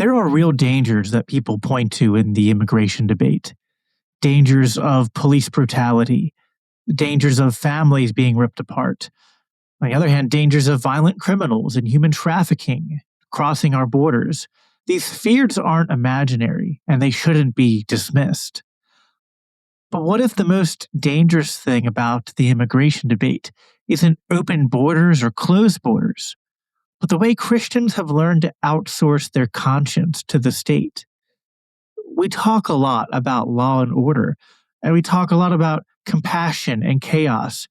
There are real dangers that people point to in the immigration debate. Dangers of police brutality, dangers of families being ripped apart. On the other hand, dangers of violent criminals and human trafficking crossing our borders. These fears aren't imaginary, and they shouldn't be dismissed. But what if the most dangerous thing about the immigration debate isn't open borders or closed borders, but the way Christians have learned to outsource their conscience to the state? We talk a lot about law and order, and we talk a lot about compassion and chaos,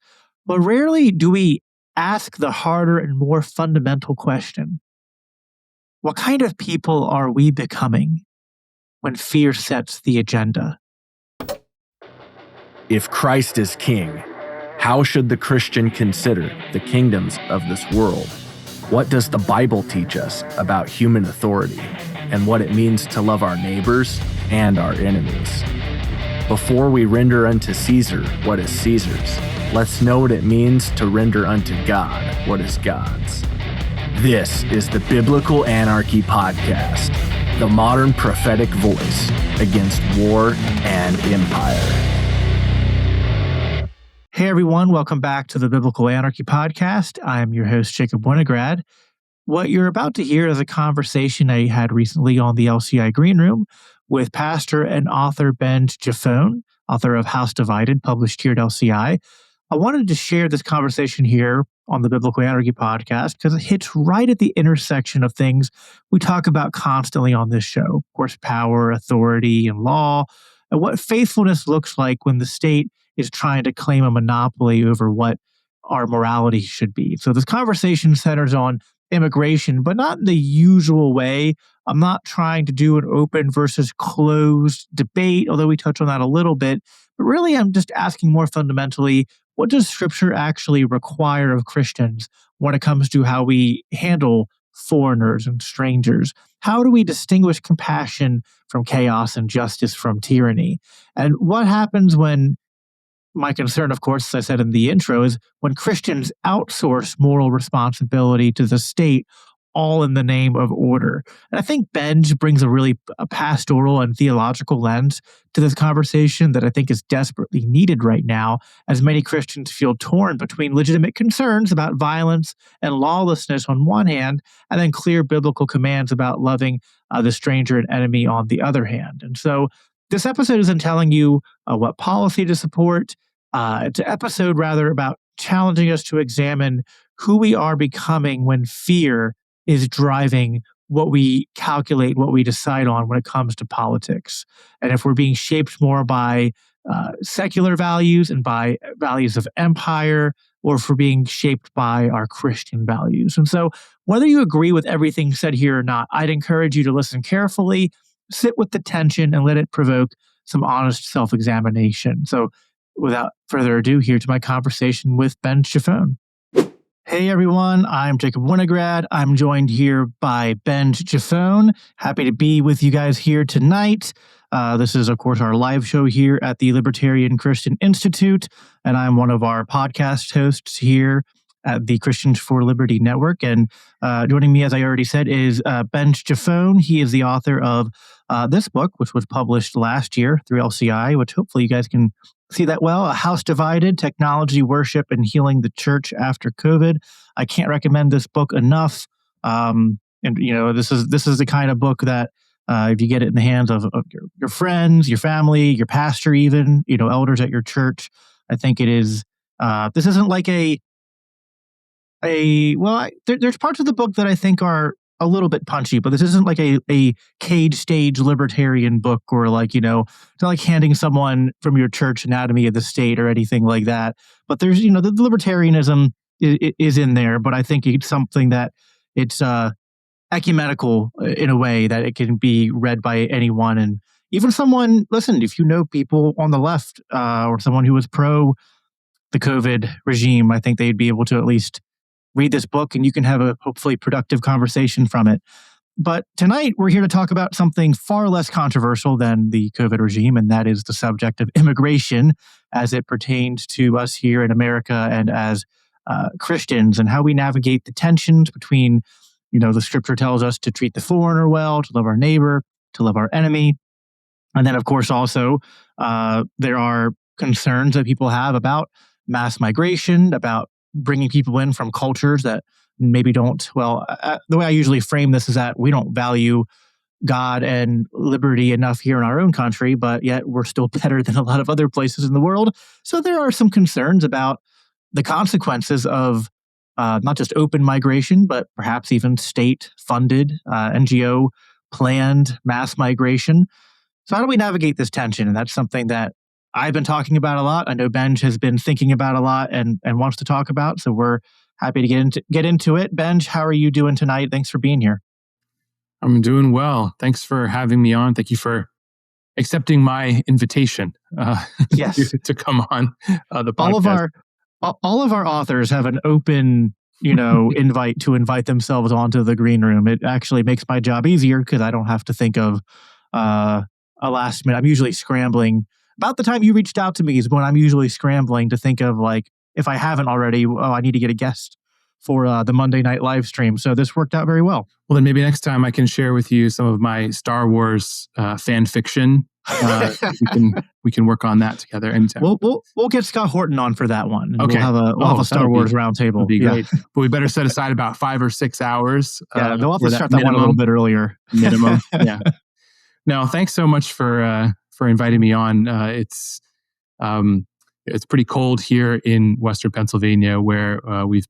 but rarely do we ask the harder and more fundamental question: what kind of people are we becoming when fear sets the agenda? If Christ is king, how should the Christian consider the kingdoms of this world? What does the Bible teach us about human authority and what it means to love our neighbors and our enemies? Before we render unto Caesar what is Caesar's, let's know what it means to render unto God what is God's. This is the Biblical Anarchy Podcast, the modern prophetic voice against war and empire. Hey everyone, welcome back to the Biblical Anarchy Podcast. I'm your host, Jacob Winograd. What you're about to hear is a conversation I had recently on the LCI Green Room with pastor and author Benj Giffone, author of House Divided, published here at LCI. I wanted to share this conversation here on the Biblical Anarchy Podcast because it hits right at the intersection of things we talk about constantly on this show. Of course, power, authority, and law, and what faithfulness looks like when the state is trying to claim a monopoly over what our morality should be. So this conversation centers on immigration, but not in the usual way. I'm not trying to do an open versus closed debate, although we touch on that a little bit. But really, I'm just asking more fundamentally, what does Scripture actually require of Christians when it comes to how we handle foreigners and strangers? How do we distinguish compassion from chaos and justice from tyranny? And what happens when my concern, of course, as I said in the intro, is when Christians outsource moral responsibility to the state, all in the name of order. And I think Benj brings a pastoral and theological lens to this conversation that I think is desperately needed right now, as many Christians feel torn between legitimate concerns about violence and lawlessness on one hand, and then clear biblical commands about loving the stranger and enemy on the other hand. And so this episode isn't telling you what policy to support. It's an episode rather about challenging us to examine who we are becoming when fear is driving what we calculate, what we decide on when it comes to politics. And if we're being shaped more by secular values and by values of empire, or if we're being shaped by our Christian values. And so whether you agree with everything said here or not, I'd encourage you to listen carefully, sit with the tension, and let it provoke some honest self-examination. So without further ado, here's my conversation with Benj Giffone. Hey everyone, I'm Jacob Winograd. I'm joined here by Benj Giffone. Happy to be with you guys here tonight. This is, of course, our live show here at the Libertarian Christian Institute, and I'm one of our podcast hosts here at the Christians for Liberty Network. And joining me, as I already said, is Benj Giffone. He is the author of this book, which was published last year through LCI, which hopefully you guys can see that well. A House Divided, Technology, Worship, and Healing the Church After COVID. I can't recommend this book enough. And this is the kind of book that if you get it in the hands of your friends, your family, your pastor, even elders at your church, I think it is. This isn't like there's parts of the book that I think are a little bit punchy, but this isn't like a cage stage libertarian book, or it's not like handing someone from your church Anatomy of the State or anything like that. But there's, the libertarianism is in there, but I think it's something that it's ecumenical in a way that it can be read by anyone. And even someone, listen, if you know people on the left or someone who was pro the COVID regime, I think they'd be able to at least read this book, and you can have a hopefully productive conversation from it. But tonight, we're here to talk about something far less controversial than the COVID regime, and that is the subject of immigration as it pertains to us here in America and as Christians, and how we navigate the tensions between The scripture tells us to treat the foreigner well, to love our neighbor, to love our enemy. And then, of course, also, there are concerns that people have about mass migration, about bringing people in from cultures that maybe don't. The way I usually frame this is that we don't value God and liberty enough here in our own country, but yet we're still better than a lot of other places in the world. So there are some concerns about the consequences of not just open migration, but perhaps even state-funded, NGO-planned mass migration. So how do we navigate this tension? And that's something that I've been talking about a lot. I know Benj has been thinking about a lot and wants to talk about. So we're happy to get into it. Benj, how are you doing tonight? Thanks for being here. I'm doing well. Thanks for having me on. Thank you for accepting my invitation Yes. to come on the podcast. All of our authors have an open, invite themselves onto the green room. It actually makes my job easier because I don't have to think of a last minute. I'm usually scrambling. About the time you reached out to me is when I'm usually scrambling to think of, like, if I haven't already, I need to get a guest for the Monday night live stream. So this worked out very well. Well, then maybe next time I can share with you some of my Star Wars fan fiction. We can work on that together anytime. We'll get Scott Horton on for that one. Okay. We'll have a Star Wars roundtable. That'd be great. But we better set aside about 5 or 6 hours. Yeah, they'll have to start that one a little bit earlier. Minimum. Yeah. No, thanks so much for inviting me on. It's pretty cold here in Western Pennsylvania, where we've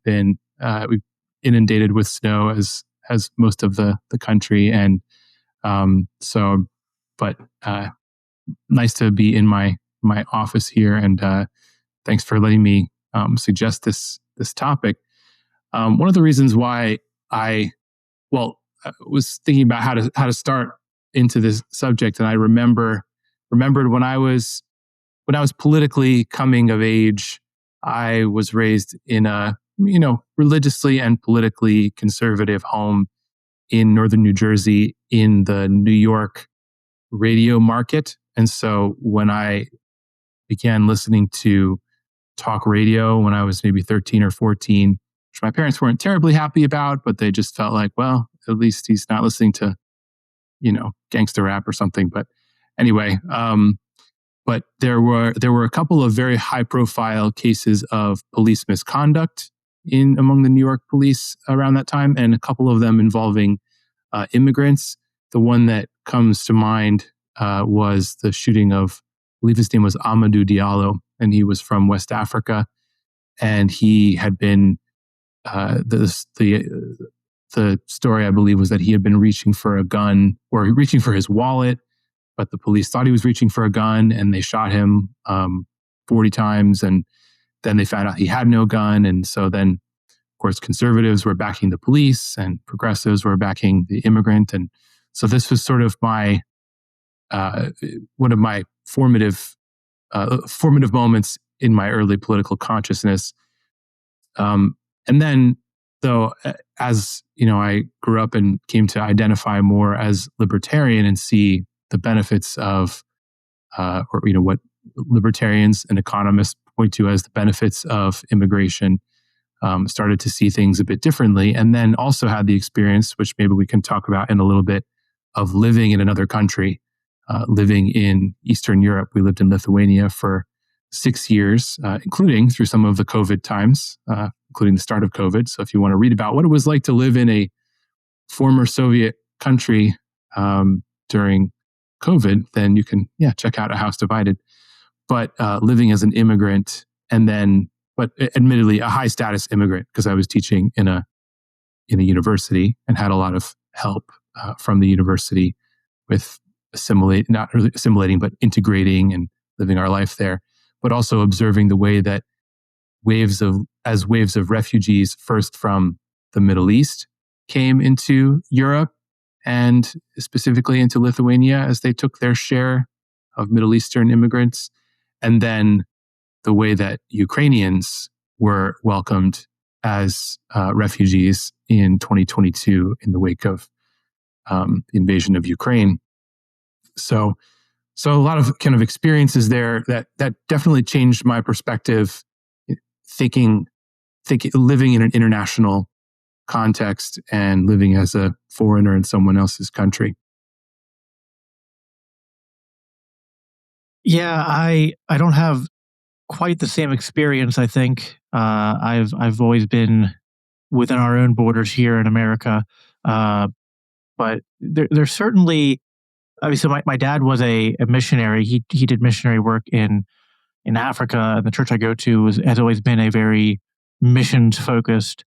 inundated with snow as most of the country, and nice to be in my office here, and thanks for letting me suggest this topic. One of the reasons why I was thinking about how to start into this subject, and I remembered when I was politically coming of age. I was raised in a religiously and politically conservative home in northern New Jersey, in the New York radio market. And so when I began listening to talk radio when I was maybe 13 or 14, which my parents weren't terribly happy about, but they just felt like, well, at least he's not listening to, gangster rap or something. But anyway, but there were a couple of very high profile cases of police misconduct among the New York police around that time, and a couple of them involving immigrants. The one that comes to mind was the shooting of, I believe his name was Amadou Diallo, and he was from West Africa, and he had been the story, I believe, was that he had been reaching for a gun or reaching for his wallet, but the police thought he was reaching for a gun, and they shot him 40 times, and then they found out he had no gun. And so then, of course, conservatives were backing the police and progressives were backing the immigrant. And so this was sort of my one of my formative moments in my early political consciousness. And then, though, as I grew up and came to identify more as libertarian and see the benefits of, what libertarians and economists point to as the benefits of immigration, started to see things a bit differently. And then also had the experience, which maybe we can talk about in a little bit, of living in another country, living in Eastern Europe. We lived in Lithuania for 6 years, including through some of the COVID times, including the start of COVID. So if you want to read about what it was like to live in a former Soviet country during COVID, then you can, check out A House Divided. But living as an immigrant, but admittedly a high status immigrant, because I was teaching in a university and had a lot of help from the university with not really assimilating, but integrating and living our life there, but also observing the way that waves of refugees, first from the Middle East, came into Europe and specifically into Lithuania as they took their share of Middle Eastern immigrants. And then the way that Ukrainians were welcomed as refugees in 2022 in the wake of the invasion of Ukraine. So a lot of kind of experiences there that definitely changed my perspective, thinking living in an international context and living as a foreigner in someone else's country. Yeah, I don't have quite the same experience. I think I've always been within our own borders here in America, uh, but there's certainly. I mean, so my dad was a missionary. He did missionary work in Africa, and the church I go to has always been a very missions focused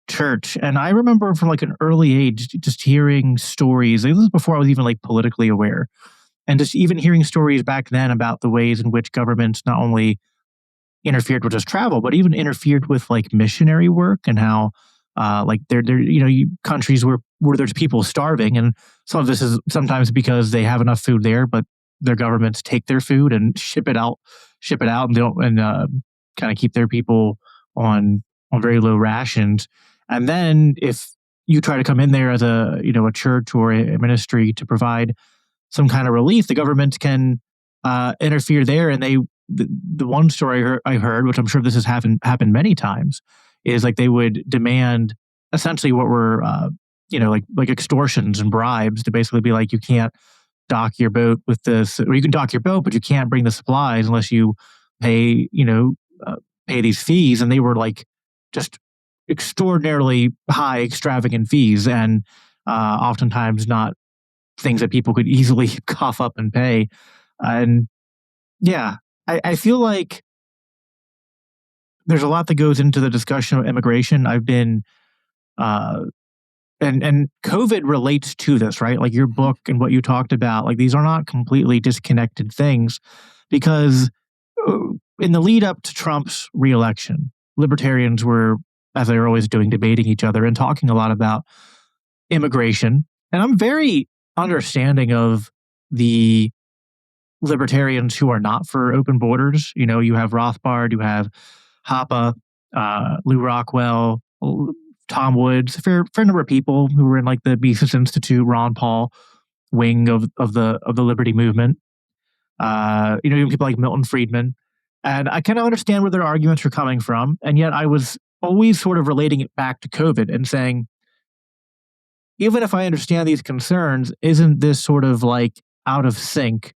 church. And I remember from like an early age just hearing stories. This was before I was even like politically aware, and just even hearing stories back then about the ways in which governments not only interfered with just travel, but even interfered with like missionary work, and how like there countries where there's people starving, and some of this is sometimes because they have enough food there, but their governments take their food and ship it out, and don't and kind of keep their people on very low rations. And then if you try to come in there as a church or a ministry to provide some kind of relief, the government can interfere there. And the one story I heard, which I'm sure this has happened many times, is like they would demand essentially what were like extortions and bribes to basically be like, you can't dock your boat with this, or you can dock your boat, but you can't bring the supplies unless you pay pay these fees. And they were like just extraordinarily high, extravagant fees, and oftentimes not things that people could easily cough up and pay. And yeah, I feel like there's a lot that goes into the discussion of immigration. I've been, and COVID relates to this, right? Like your book and what you talked about, like these are not completely disconnected things, because uh, in the lead up to Trump's reelection, libertarians were, as they were always doing, debating each other and talking a lot about immigration. And I'm very understanding of the libertarians who are not for open borders. You have Rothbard, you have Hoppe, Lou Rockwell, Tom Woods, a fair number of people who were in like the Mises Institute, Ron Paul wing of the Liberty movement. Even people like Milton Friedman. And I kind of understand where their arguments are coming from. And yet I was always sort of relating it back to COVID and saying, even if I understand these concerns, isn't this sort of like out of sync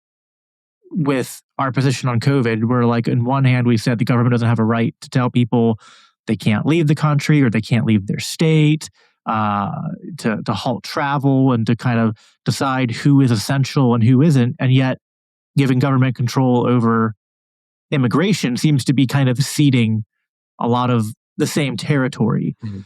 with our position on COVID? Where like in one hand, we said the government doesn't have a right to tell people they can't leave the country or they can't leave their state, to halt travel and to kind of decide who is essential and who isn't. And yet giving government control over immigration seems to be kind of ceding a lot of the same territory. Mhm.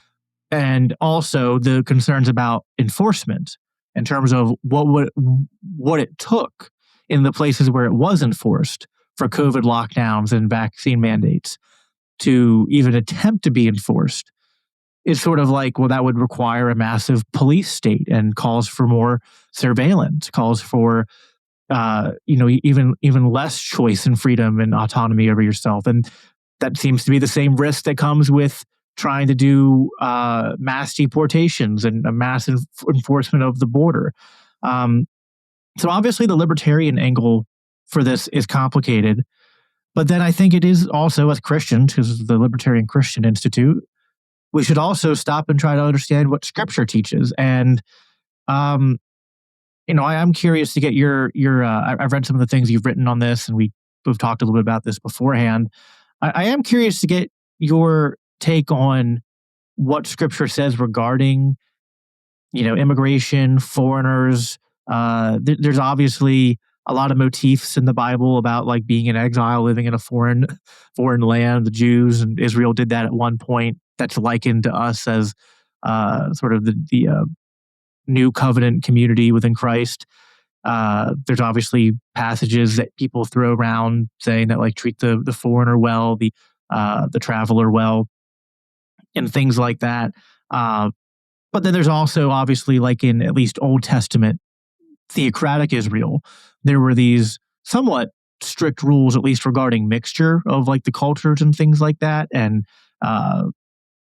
And also the concerns about enforcement in terms of what it took in the places where it was enforced for COVID lockdowns and vaccine mandates to even attempt to be enforced is sort of like, well, that would require a massive police state and calls for more surveillance, calls for even less choice and freedom and autonomy over yourself. And that seems to be the same risk that comes with trying to do mass deportations and a mass enforcement of the border. So obviously the libertarian angle for this is complicated, but then I think it is also, as Christians, because the Libertarian Christian Institute, we should also stop and try to understand what Scripture teaches. And I am curious to get your. I've read some of the things you've written on this, and we've talked a little bit about this beforehand. I am curious to get your take on what Scripture says regarding, immigration, foreigners. There's obviously a lot of motifs in the Bible about like being in exile, living in a foreign land. The Jews and Israel did that at one point. That's likened to us as sort of the new covenant community within Christ. There's obviously passages that people throw around saying that like treat the foreigner well, the traveler well, and things like that. But then there's also obviously like in at least Old Testament theocratic Israel, there were these somewhat strict rules, at least regarding mixture of like the cultures and things like that, and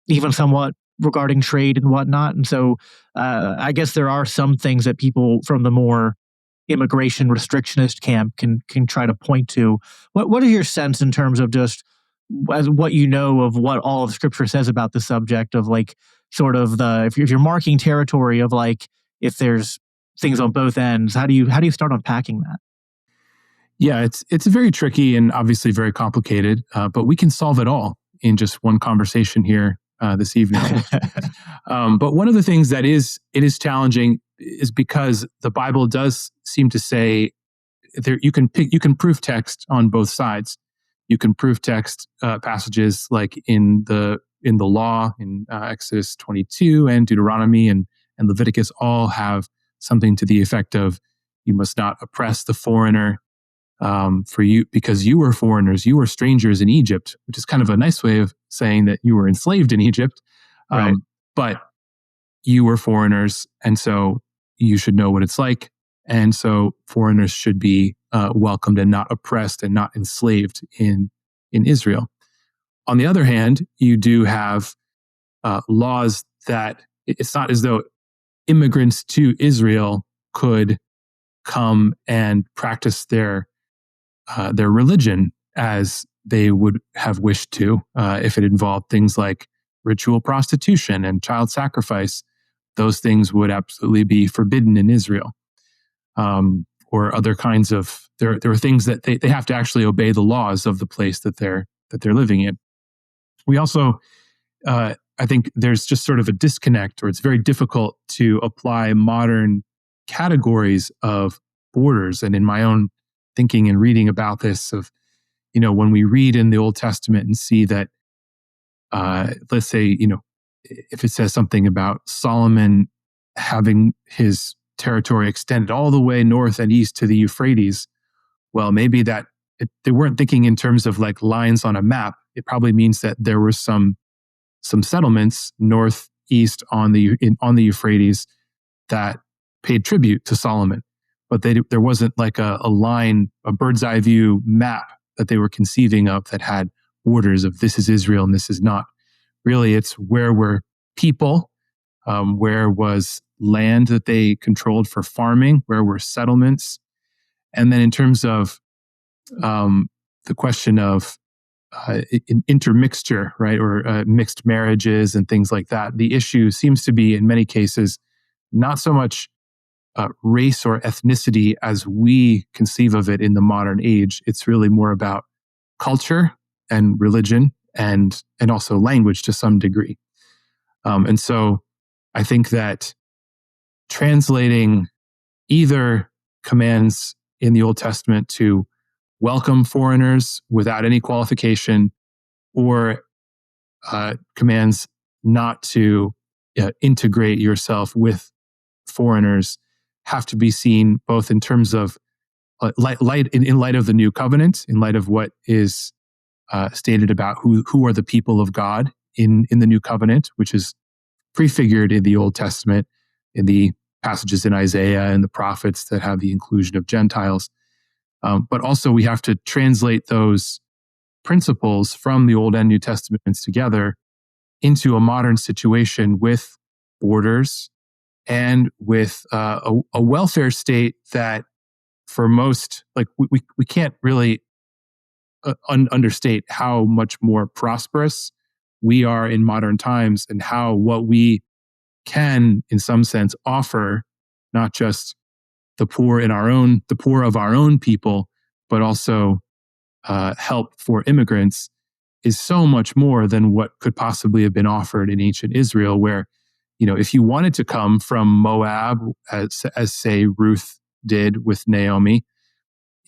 even somewhat regarding trade and whatnot. And so I guess there are some things that people from the more immigration restrictionist camp can try to point to. What is your sense in terms of just as what you know of what all of Scripture says about the subject of like sort of if you're marking territory of like if there's things on both ends, how do you start unpacking that? Yeah, it's very tricky and obviously very complicated, but we can solve it all in just one conversation here this evening. But one of the things that it is challenging is because the Bible does seem to say there you can prove text on both sides. You can prove text passages like in the law in Exodus 22 and Deuteronomy and Leviticus all have something to the effect of you must not oppress the foreigner for you because you were foreigners, you were strangers in Egypt, which is kind of a nice way of saying that you were enslaved in Egypt. Right. But you were foreigners, and so you should know what it's like. And so foreigners should be welcomed and not oppressed and not enslaved in Israel. On the other hand, you do have laws that it's not as though immigrants to Israel could come and practice their religion as they would have wished to if it involved things like ritual prostitution and child sacrifice. Those things would absolutely be forbidden in Israel. Or other kinds of there are things that they have to actually obey the laws of the place that they're living in. We also I think there's just sort of a disconnect, or it's very difficult to apply modern categories of borders. And in my own thinking and reading about this, of when we read in the Old Testament and see that let's say if it says something about Solomon having his territory extended all the way north and east to the Euphrates, well, maybe they weren't thinking in terms of like lines on a map. It probably means that there were some settlements northeast on the Euphrates that paid tribute to Solomon, but there wasn't like a line, a bird's eye view map that they were conceiving of that had borders of this is Israel and this is not. Really, it's where were people, where was land that they controlled for farming, where were settlements. And then in terms of the question of intermixture, right, or mixed marriages and things like that, the issue seems to be in many cases not so much race or ethnicity as we conceive of it in the modern age. It's really more about culture and religion and also language to some degree. And so I think that translating either commands in the Old Testament to welcome foreigners without any qualification, or commands not to integrate yourself with foreigners, have to be seen both in terms of in light of the new covenant, in light of what is stated about who are the people of God in the new covenant, which is prefigured in the Old Testament, in the passages in Isaiah and the prophets that have the inclusion of Gentiles. But also we have to translate those principles from the Old and New Testaments together into a modern situation with borders and with a welfare state that for most, like we can't really understate how much more prosperous we are in modern times, and how what we can, in some sense, offer not just the poor of our own people, but also help for immigrants, is so much more than what could possibly have been offered in ancient Israel, where, if you wanted to come from Moab, as say Ruth did with Naomi,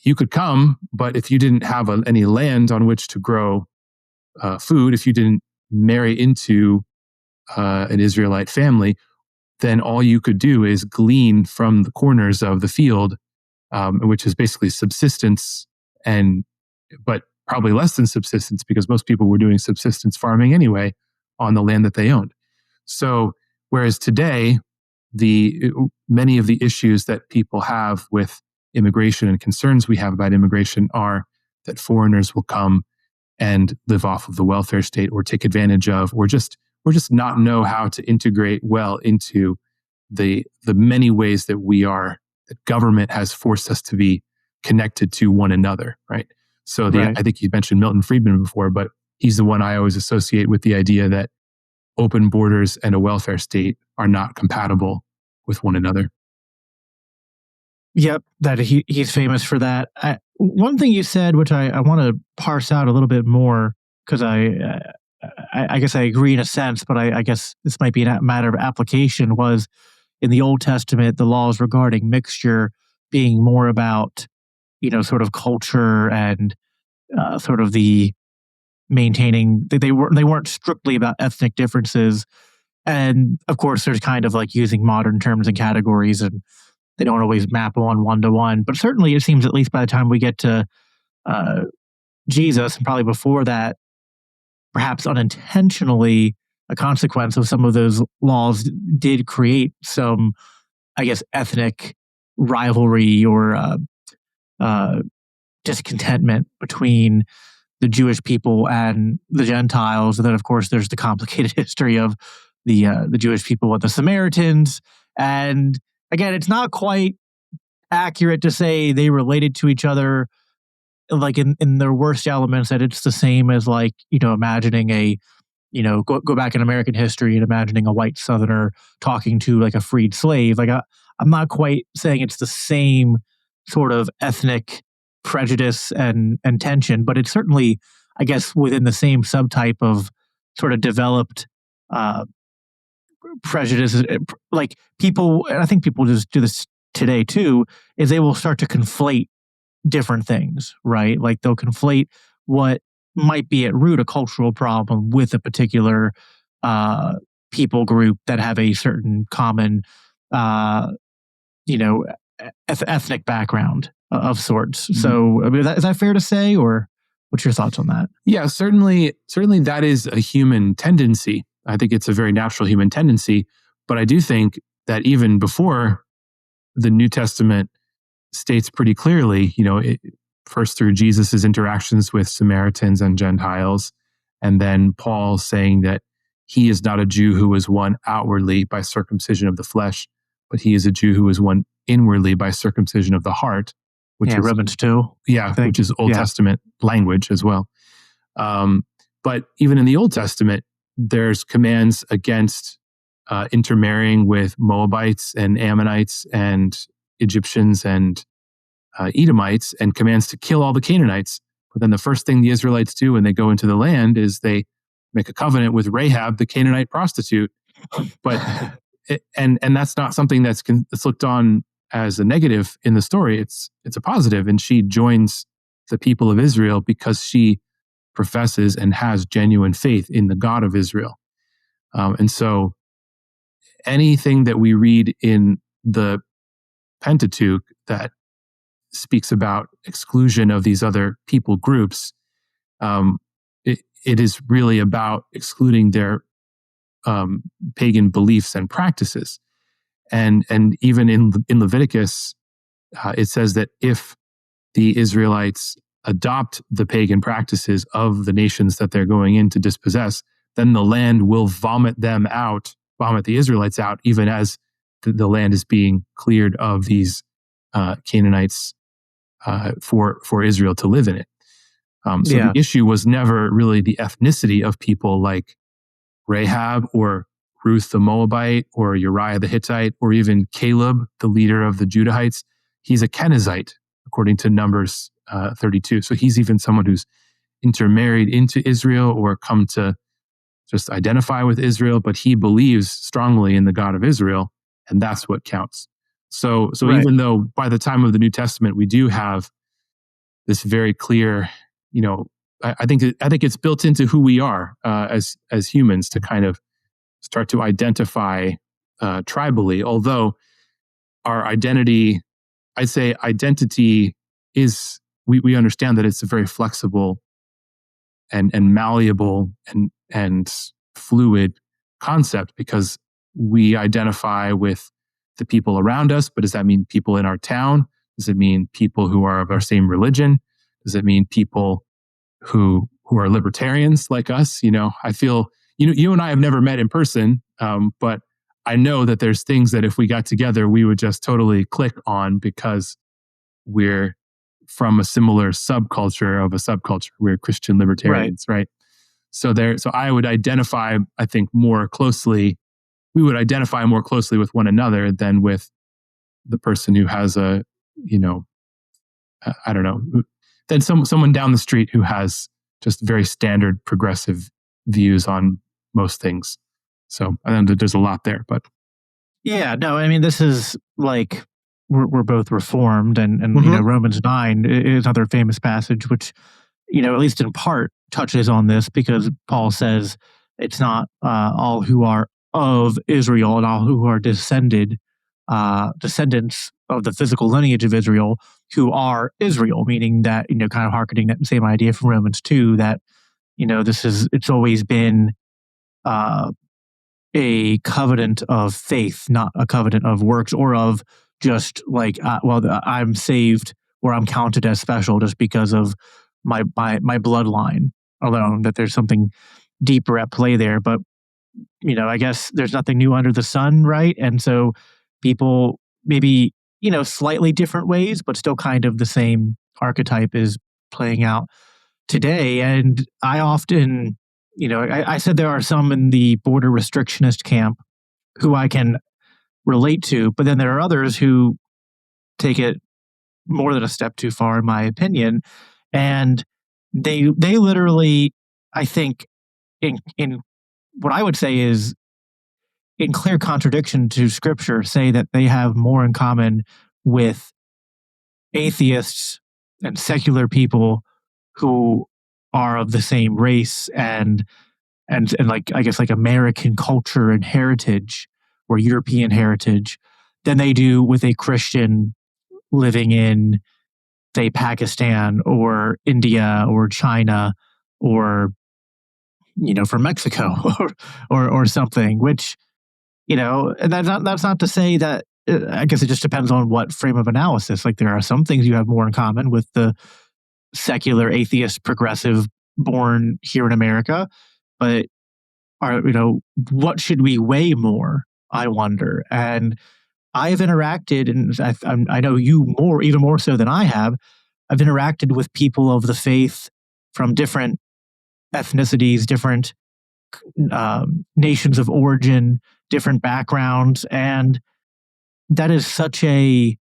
you could come, but if you didn't have any land on which to grow food, if you didn't marry into an Israelite family, then all you could do is glean from the corners of the field, which is basically subsistence, but probably less than subsistence because most people were doing subsistence farming anyway on the land that they owned. So, whereas today, many of the issues that people have with immigration and concerns we have about immigration are that foreigners will come and live off of the welfare state, or take advantage of, or just not know how to integrate well into the many ways that that government has forced us to be connected to one another, right? So I think you mentioned Milton Friedman before, but he's the one I always associate with the idea that open borders and a welfare state are not compatible with one another. Yep, that he's famous for that. One thing you said, which I want to parse out a little bit more, because I guess I agree in a sense, but I guess this might be a matter of application, was in the Old Testament, the laws regarding mixture being more about, sort of culture and sort of the maintaining. They weren't strictly about ethnic differences. And of course, there's kind of like using modern terms and categories, and they don't always map on one to one. But certainly, it seems, at least by the time we get to Jesus, and probably before that, perhaps unintentionally, a consequence of some of those laws did create some, I guess, ethnic rivalry or discontentment between the Jewish people and the Gentiles. And then, of course, there's the complicated history of the Jewish people with the Samaritans. And again, it's not quite accurate to say they related to each other like in their worst elements, that it's the same as, like, imagining go back in American history and imagining a white Southerner talking to like a freed slave. Like, I'm not quite saying it's the same sort of ethnic prejudice and tension, but it's certainly, I guess, within the same subtype of sort of developed prejudice. Like, people, and I think people just do this today too, is they will start to conflate different things, right? Like, they'll conflate what might be at root a cultural problem with a particular people group that have a certain common, ethnic background of sorts. Mm-hmm. So, I mean, is that fair to say, or what's your thoughts on that? Yeah, certainly that is a human tendency. I think it's a very natural human tendency. But I do think that even before the New Testament states pretty clearly, first through Jesus's interactions with Samaritans and Gentiles, and then Paul saying that he is not a Jew who was one outwardly by circumcision of the flesh, but he is a Jew who is one inwardly by circumcision of the heart, which is Romans 2. Yeah, which is Old Testament language as well. But even in the Old Testament, there's commands against intermarrying with Moabites and Ammonites and Egyptians and Edomites, and commands to kill all the Canaanites. But then the first thing the Israelites do when they go into the land is they make a covenant with Rahab, the Canaanite prostitute. But and that's not something that's looked on as a negative in the story. It's a positive, and she joins the people of Israel because she professes and has genuine faith in the God of Israel. And so anything that we read in the Pentateuch that speaks about exclusion of these other people groups, it is really about excluding their pagan beliefs and practices. And even in Leviticus, it says that if the Israelites adopt the pagan practices of the nations that they're going in to dispossess, then the land will vomit the Israelites out, even as the land is being cleared of these Canaanites for Israel to live in it. The issue was never really the ethnicity of people like Rahab or Ruth the Moabite or Uriah the Hittite or even Caleb, the leader of the Judahites. He's a Kenizzite, according to Numbers 32. So he's even someone who's intermarried into Israel or come to just identify with Israel, but he believes strongly in the God of Israel, and that's what counts. So right. Even though by the time of the New Testament we do have this very clear, I think it's built into who we are as humans to kind of start to identify tribally. Although our identity, I'd say identity is, we understand that it's a very flexible and malleable and fluid concept, because we identify with the people around us. But does that mean people in our town? Does it mean people who are of our same religion? Does it mean people who are libertarians like us? I feel, you and I have never met in person, but I know that there's things that if we got together, we would just totally click on because we're from a similar subculture of a subculture. We're Christian libertarians, right? So I would identify, I think, more closely. We would identify more closely with one another than with the person who has a, I don't know, than someone down the street who has just very standard progressive views on most things. So I think that there's a lot there, but Yeah, no, I mean, this is like we're both reformed, and Mhm. Romans 9 is another famous passage, which at least in part touches on this because Paul says it's not all who are of Israel and all who are descendants of the physical lineage of Israel who are Israel, meaning that kind of hearkening that same idea from Romans 2 that it's always been. Uh, a covenant of faith, not a covenant of works or of just like, I'm saved or I'm counted as special just because of my bloodline alone. That there's something deeper at play there. But I guess there's nothing new under the sun, right? And so people maybe slightly different ways, but still kind of the same archetype is playing out today. And I often, I said there are some in the border restrictionist camp who I can relate to, but then there are others who take it more than a step too far, in my opinion. And they literally, I think, in what I would say is in clear contradiction to scripture, say that they have more in common with atheists and secular people who are of the same race and like I guess like American culture and heritage or European heritage than they do with a Christian living in, say, Pakistan or India or China or from Mexico or something. Which and that's not to say that. I guess it just depends on what frame of analysis. Like there are some things you have more in common with the secular atheist progressive born here in America, but are what should we weigh more? I wonder. And I've interacted, and I know you more, even more so than I have. I've interacted with people of the faith from different ethnicities, different nations of origin, different backgrounds, and that is such a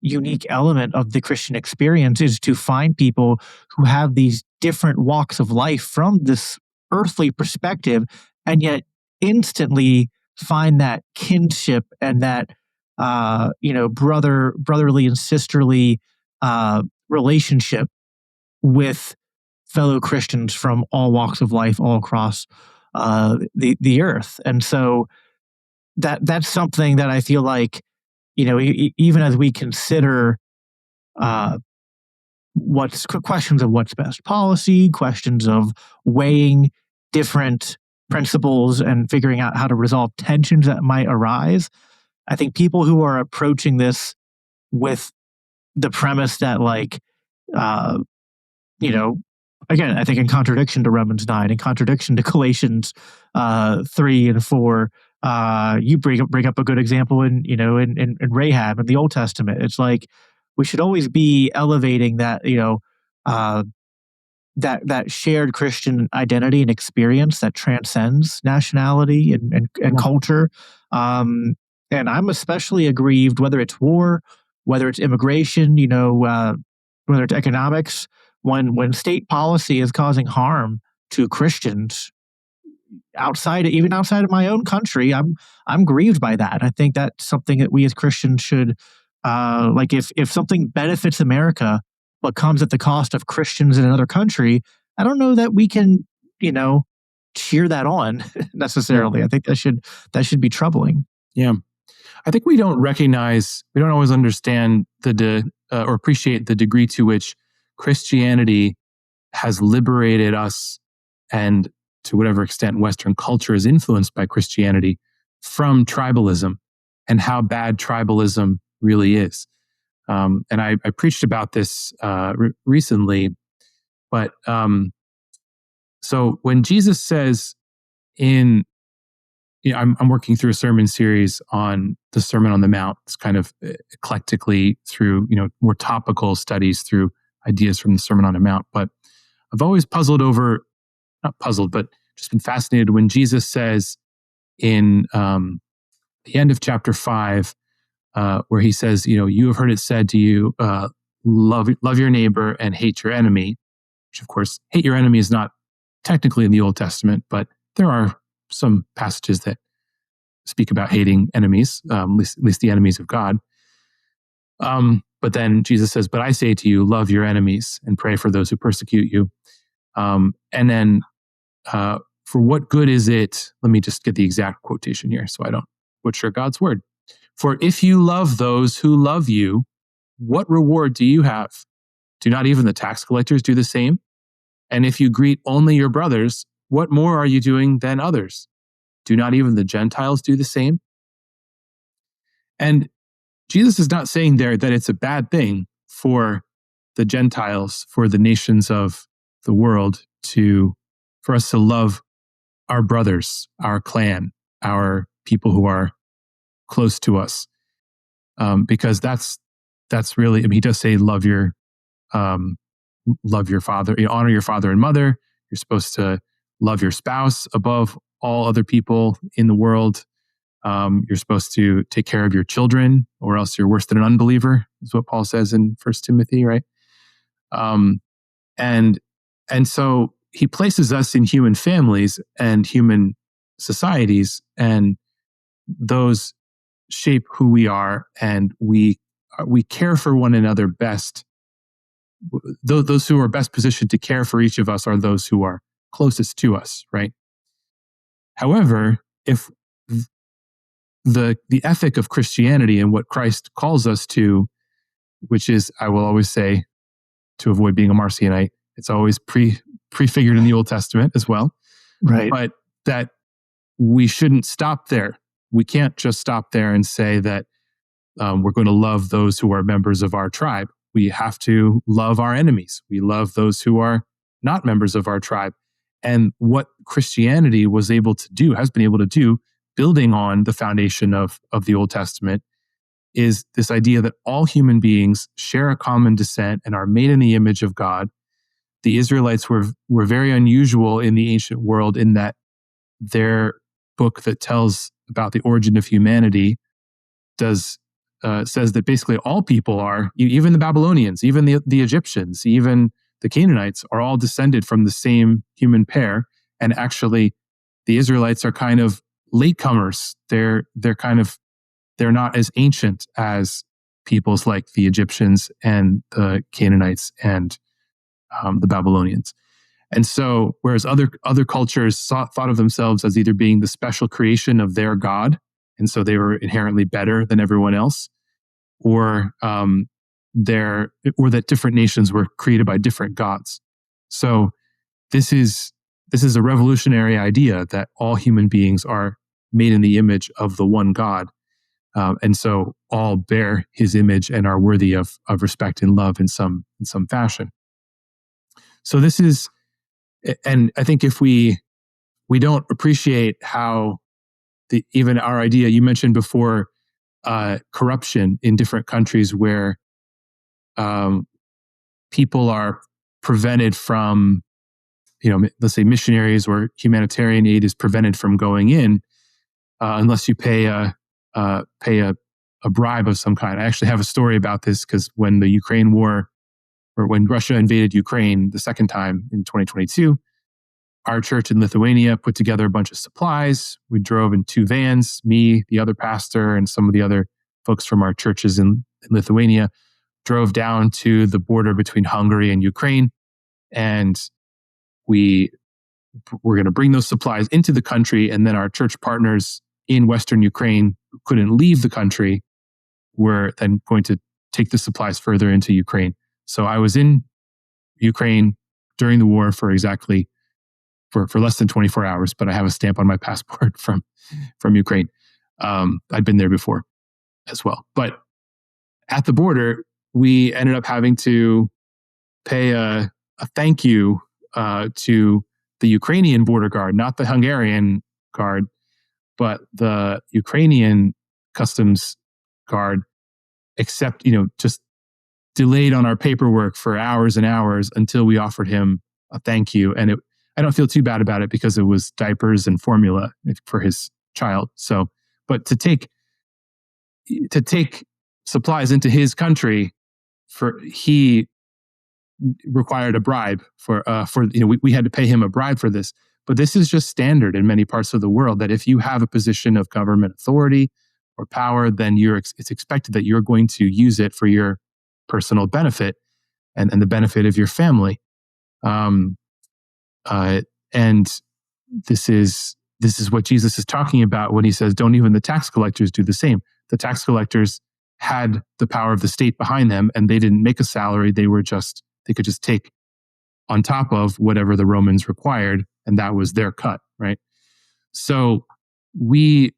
unique element of the Christian experience is to find people who have these different walks of life from this earthly perspective and yet instantly find that kinship and that brotherly and sisterly relationship with fellow Christians from all walks of life all across the earth. And so that's something that I feel like even as we consider uh, what's questions of what's best policy, questions of weighing different principles and figuring out how to resolve tensions that might arise. I think people who are approaching this with the premise that uh, you know, again, I think in contradiction to Romans 9, in contradiction to Galatians 3 and 4, you bring up a good example in Rahab in the Old Testament. It's like we should always be elevating that uh, that shared Christian identity and experience that transcends nationality and culture. Um, and I'm especially aggrieved whether it's war, whether it's immigration, whether it's economics, when state policy is causing harm to Christians even outside of my own country. I'm grieved by that. I think that's something that we as Christians should like if something benefits America but comes at the cost of Christians in another country, I don't know that we can, cheer that on Yeah. necessarily. I think that should be troubling. Yeah. I think we don't always understand or appreciate the degree to which Christianity has liberated us, and to whatever extent Western culture is influenced by Christianity, from tribalism and how bad tribalism really is. And I preached about this recently, but so when Jesus says I'm working through a sermon series on the Sermon on the Mount. It's kind of eclectically through, more topical studies through ideas from the Sermon on the Mount. But I've always puzzled over not puzzled, but just been fascinated when Jesus says in the end of chapter 5, where he says, you have heard it said to you, love your neighbor and hate your enemy, which of course, hate your enemy is not technically in the Old Testament, but there are some passages that speak about hating enemies, at least the enemies of God. But then Jesus says, but I say to you, love your enemies and pray for those who persecute you. And then for what good is it? Let me just get the exact quotation here so I don't butcher God's word. For if you love those who love you, what reward do you have? Do not even the tax collectors do the same? And if you greet only your brothers, what more are you doing than others? Do not even the Gentiles do the same? And Jesus is not saying there that it's a bad thing for the Gentiles, for the nations of the world, for us to love our brothers, our clan, our people who are close to us, because that's really. I mean, he does say love your father, honor your father and mother. You're supposed to love your spouse above all other people in the world. You're supposed to take care of your children, or else you're worse than an unbeliever, is what Paul says in 1 Timothy, right? And so he places us in human families and human societies, and those shape who we are, and we care for one another best. Those who are best positioned to care for each of us are those who are closest to us, right? However, if the ethic of Christianity and what Christ calls us to, which is, I will always say, to avoid being a Marcionite, it's always prefigured in the Old Testament as well. Right. But that we shouldn't stop there. We can't just stop there and say that we're going to love those who are members of our tribe. We have to love our enemies. We love those who are not members of our tribe. And what Christianity was able to do, has been able to do, building on the foundation of the Old Testament, is this idea that all human beings share a common descent and are made in the image of God. The Israelites were very unusual in the ancient world in that their book that tells about the origin of humanity says that basically all people are, even the Babylonians, even the Egyptians, even the Canaanites, are all descended from the same human pair. And actually, the Israelites are kind of latecomers. They're not as ancient as peoples like the Egyptians and the Canaanites and the Babylonians. And so, whereas other cultures thought of themselves as either being the special creation of their God, and so they were inherently better than everyone else, or that different nations were created by different gods. So this is a revolutionary idea that all human beings are made in the image of the one God, and so all bear His image and are worthy of respect and love in some fashion. So this is, and I think if we don't appreciate how even our idea, you mentioned before, corruption in different countries where people are prevented from, let's say missionaries or humanitarian aid is prevented from going in unless you pay a bribe of some kind. I actually have a story about this because when the Ukraine war, or when Russia invaded Ukraine the second time in 2022, our church in Lithuania put together a bunch of supplies. We drove in 2 vans, me, the other pastor, and some of the other folks from our churches in Lithuania, drove down to the border between Hungary and Ukraine. And we were going to bring those supplies into the country. And then our church partners in Western Ukraine who couldn't leave the country were then going to take the supplies further into Ukraine. So I was in Ukraine during the war for less than 24 hours, but I have a stamp on my passport from Ukraine. I'd been there before as well. But at the border, we ended up having to pay a thank you to the Ukrainian border guard, not the Hungarian guard, but the Ukrainian customs guard, except, just delayed on our paperwork for hours and hours until we offered him a thank you. And I don't feel too bad about it because it was diapers and formula for his child. So, but to take supplies into his country, he required a bribe for we had to pay him a bribe for this. But this is just standard in many parts of the world, that if you have a position of government authority or power, then it's expected that you're going to use it for your personal benefit and the benefit of your family. And this is what Jesus is talking about when he says, don't even the tax collectors do the same. The tax collectors had the power of the state behind them, and they didn't make a salary. They could just take on top of whatever the Romans required, and that was their cut, right? So the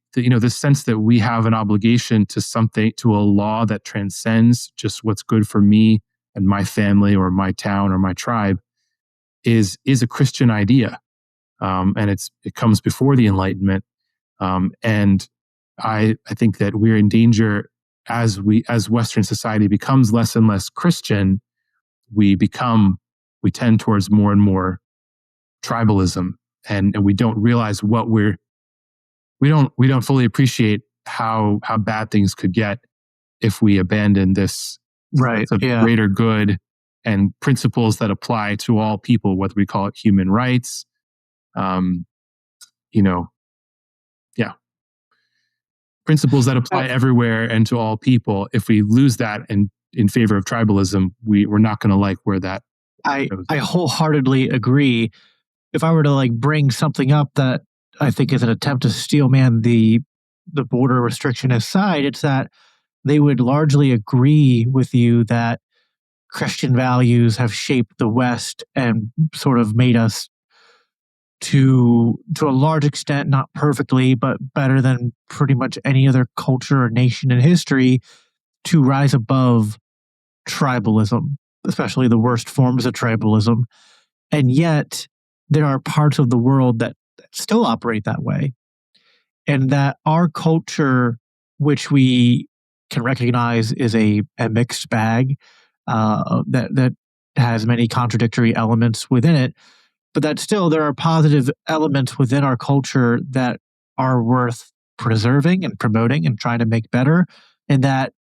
sense that we have an obligation to something, to a law that transcends just what's good for me and my family or my town or my tribe is a Christian idea. And it comes before the Enlightenment. And I think that we're in danger as Western society becomes less and less Christian. We tend towards more and more tribalism, and we don't realize we don't fully appreciate how bad things could get if we abandon this greater good and principles that apply to all people, whether we call it human rights, principles that apply everywhere and to all people. If we lose that and in favor of tribalism, we're not going to like where that goes. I wholeheartedly agree. If I were to bring something up that I think is an attempt to steelman the border restriction aside, it's that they would largely agree with you that Christian values have shaped the West and sort of made us to a large extent, not perfectly, but better than pretty much any other culture or nation in history, to rise above tribalism, especially the worst forms of tribalism. And yet there are parts of the world that still operate that way. And that our culture, which we can recognize is a mixed bag, that has many contradictory elements within it, but that still there are positive elements within our culture that are worth preserving and promoting and trying to make better. And that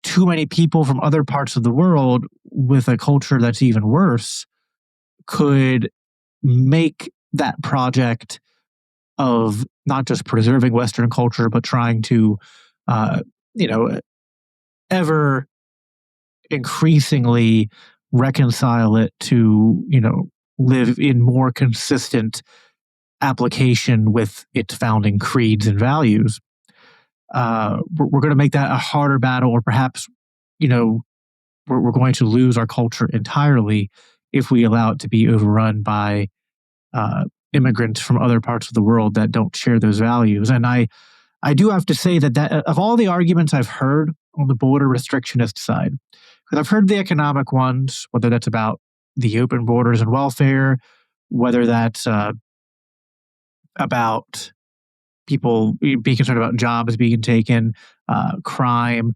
too many people from other parts of the world with a culture that's even worse could make that project of not just preserving Western culture, but trying to, ever increasingly reconcile it to, live in more consistent application with its founding creeds and values. We're going to make that a harder battle, or perhaps, we're going to lose our culture entirely if we allow it to be overrun by immigrants from other parts of the world that don't share those values. And I do have to say that of all the arguments I've heard on the border restrictionist side, because I've heard the economic ones, whether that's about the open borders and welfare, whether that's about people being concerned about jobs being taken, crime,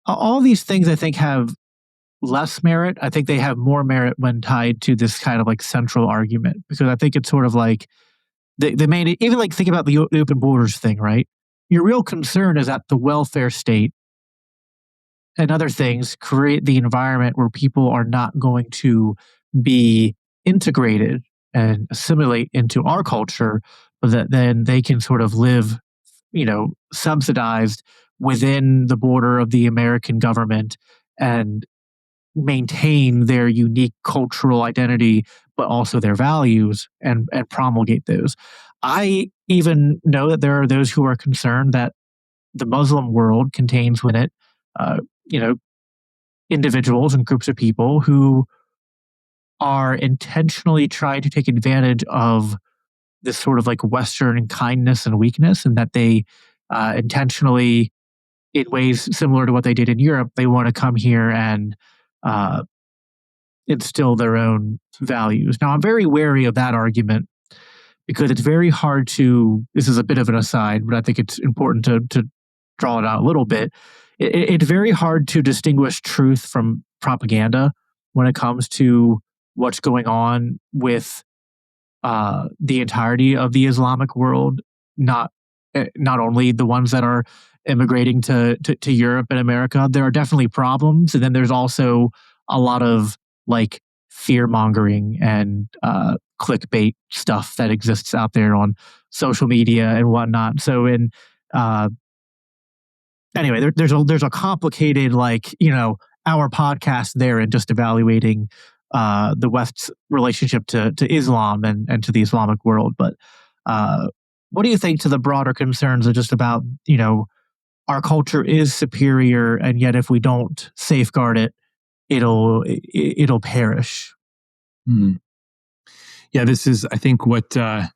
all these things I think have less merit. I think they have more merit when tied to this kind of central argument, because I think it's sort of like the main, even think about the open borders thing, right? Your real concern is that the welfare state and other things create the environment where people are not going to be integrated and assimilate into our culture, but that then they can sort of live, subsidized within the border of the American government and maintain their unique cultural identity, but also their values and promulgate those. I even know that there are those who are concerned that the Muslim world contains within it, individuals and groups of people who are intentionally trying to take advantage of this sort of Western kindness and weakness, and that they intentionally, in ways similar to what they did in Europe, they want to come here and instill their own values. Now, I'm very wary of that argument because it's very hard to, this is a bit of an aside, but I think it's important to draw it out a little bit. It's very hard to distinguish truth from propaganda when it comes to what's going on with the entirety of the Islamic world, not only the ones that are immigrating to Europe and America. There are definitely problems, and then there's also a lot of like fear mongering and clickbait stuff that exists out there on social media and whatnot. So in uh, anyway, there's a complicated our podcast there and just evaluating the West's relationship to Islam and to the Islamic world. But uh, what do you think to the broader concerns of just about our culture is superior, and yet if we don't safeguard it, it'll perish. Hmm. Yeah, this is, I think, what I've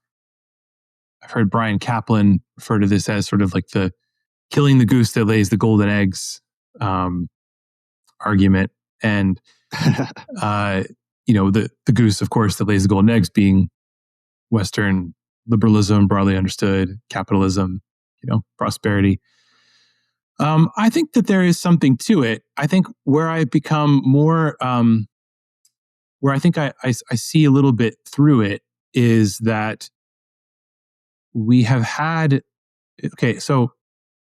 heard Brian Kaplan refer to this as sort of like the killing the goose that lays the golden eggs argument. And, the goose, of course, that lays the golden eggs being Western liberalism, broadly understood, capitalism, prosperity. I think that there is something to it. I think where I become more, where I think I see a little bit through it is that we have had, so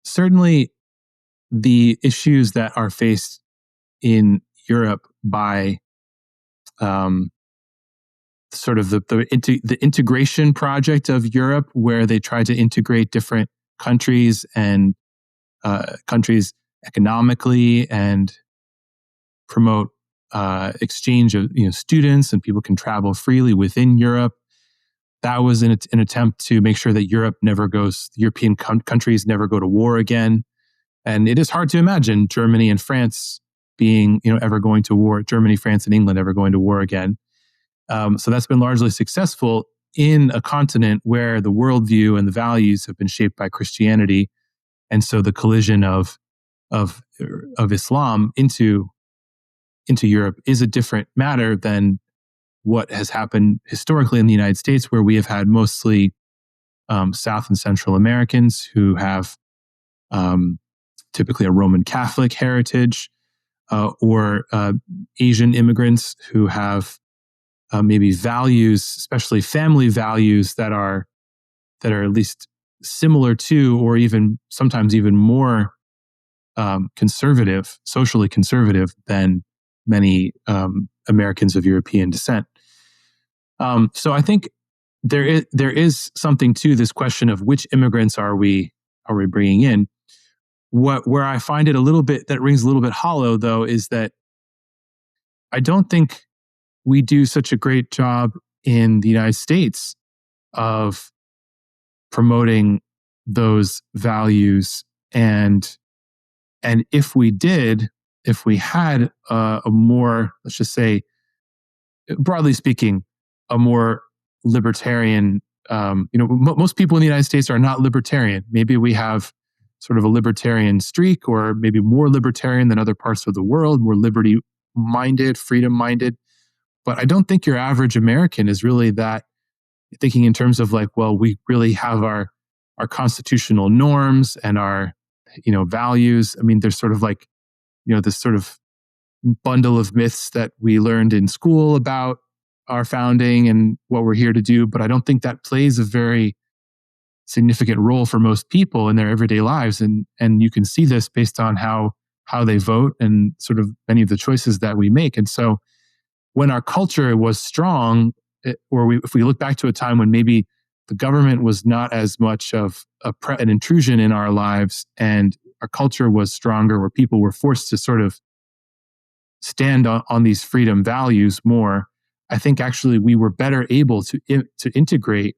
certainly the issues that are faced in Europe by sort of the integration project of Europe, where they try to integrate different countries and countries economically and promote exchange of students, and people can travel freely within Europe. That was an attempt to make sure that European countries never go to war again. And it is hard to imagine Germany and France being, ever going to war. Germany, France, and England ever going to war again. So that's been largely successful in a continent where the worldview and the values have been shaped by Christianity, and so the collision of Islam into Europe is a different matter than what has happened historically in the United States, where we have had mostly South and Central Americans who have typically a Roman Catholic heritage, or Asian immigrants who have maybe values, especially family values, that are at least similar to, or even sometimes even more conservative, socially conservative than many Americans of European descent. So I think there is something to this question of which immigrants are we bringing in. Where I find it a little bit, that rings a little bit hollow, though, is that I don't think we do such a great job in the United States of promoting those values. And if we had a more, let's just say, broadly speaking, a more libertarian, most people in the United States are not libertarian. Maybe we have sort of a libertarian streak, or maybe more libertarian than other parts of the world, more liberty-minded, freedom-minded. But I don't think your average American is really that thinking in terms of like, well, we really have our constitutional norms and our, values. I mean, there's sort of like, this sort of bundle of myths that we learned in school about our founding and what we're here to do. But I don't think that plays a very significant role for most people in their everyday lives. And you can see this based on how they vote and sort of many of the choices that we make. And so when our culture was strong, if we look back to a time when maybe the government was not as much of an intrusion in our lives, and our culture was stronger, where people were forced to sort of stand on these freedom values more, I think actually we were better able to integrate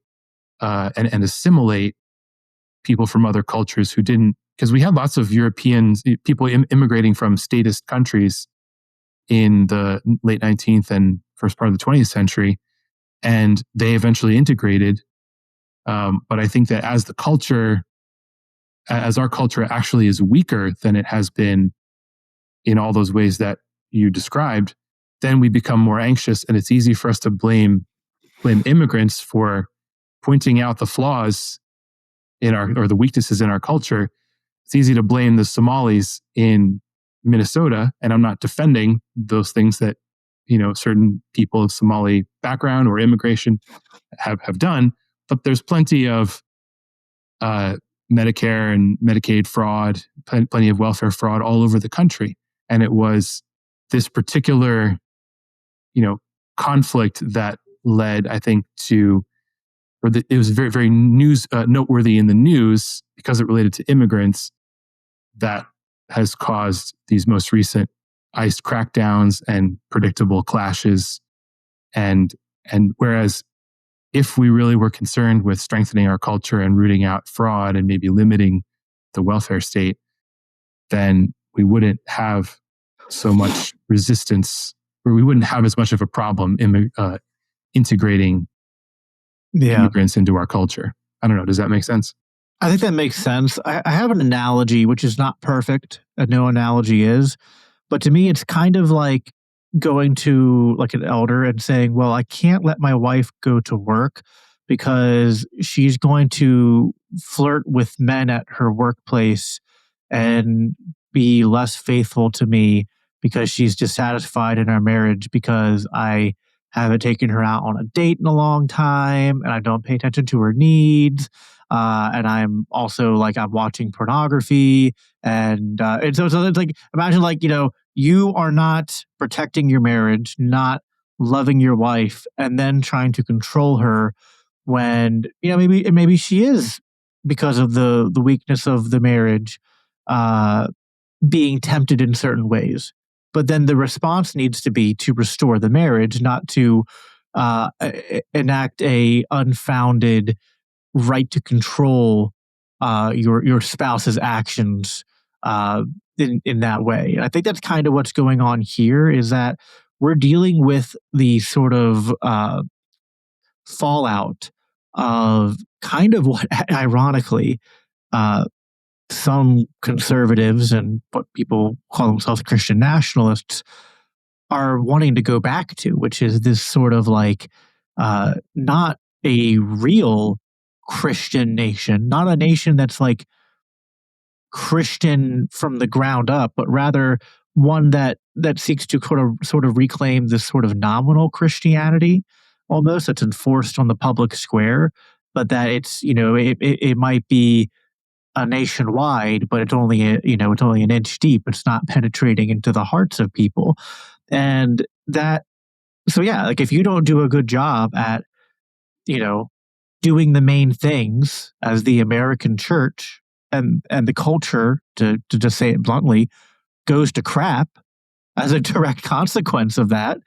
and assimilate people from other cultures who didn't, because we had lots of Europeans, people immigrating from statist countries in the late 19th and first part of the 20th century, and they eventually integrated. But I think that as our culture actually is weaker than it has been in all those ways that you described, then we become more anxious, and it's easy for us to blame immigrants for pointing out the flaws or the weaknesses in our culture. It's easy to blame the Somalis in Minnesota, and I'm not defending those things that certain people of Somali background or immigration have done. But there's plenty of Medicare and Medicaid fraud, plenty of welfare fraud all over the country. And it was this particular, conflict that led, I think, it was very, very noteworthy in the news because it related to immigrants that has caused these most recent ICE crackdowns and predictable clashes. And whereas if we really were concerned with strengthening our culture and rooting out fraud and maybe limiting the welfare state, then we wouldn't have so much resistance, or we wouldn't have as much of a problem integrating immigrants into our culture. I don't know. Does that make sense? I think that makes sense. I have an analogy, which is not perfect. No analogy is. But to me, it's kind of like going to like an elder and saying, well, I can't let my wife go to work because she's going to flirt with men at her workplace and be less faithful to me because she's dissatisfied in our marriage because I haven't taken her out on a date in a long time and I don't pay attention to her needs. And I'm also like, I'm watching pornography. And so it's like, imagine like, you are not protecting your marriage, not loving your wife, and then trying to control her when, maybe she is, because of the weakness of the marriage, being tempted in certain ways. But then the response needs to be to restore the marriage, not to enact a unfounded right to control your spouse's actions in that way. And I think that's kind of what's going on here, is that we're dealing with the sort of fallout of kind of what, ironically, some conservatives and what people call themselves Christian nationalists are wanting to go back to, which is this sort of like not a real Christian nation, not a nation that's like Christian from the ground up, but rather one that seeks to sort of reclaim this sort of nominal Christianity, almost, that's enforced on the public square, but that it's it might be a nationwide, but it's only it's only an inch deep. It's not penetrating into the hearts of people, and that. So yeah, like if you don't do a good job at doing the main things as the American church, and the culture, to just say it bluntly, goes to crap as a direct consequence of that,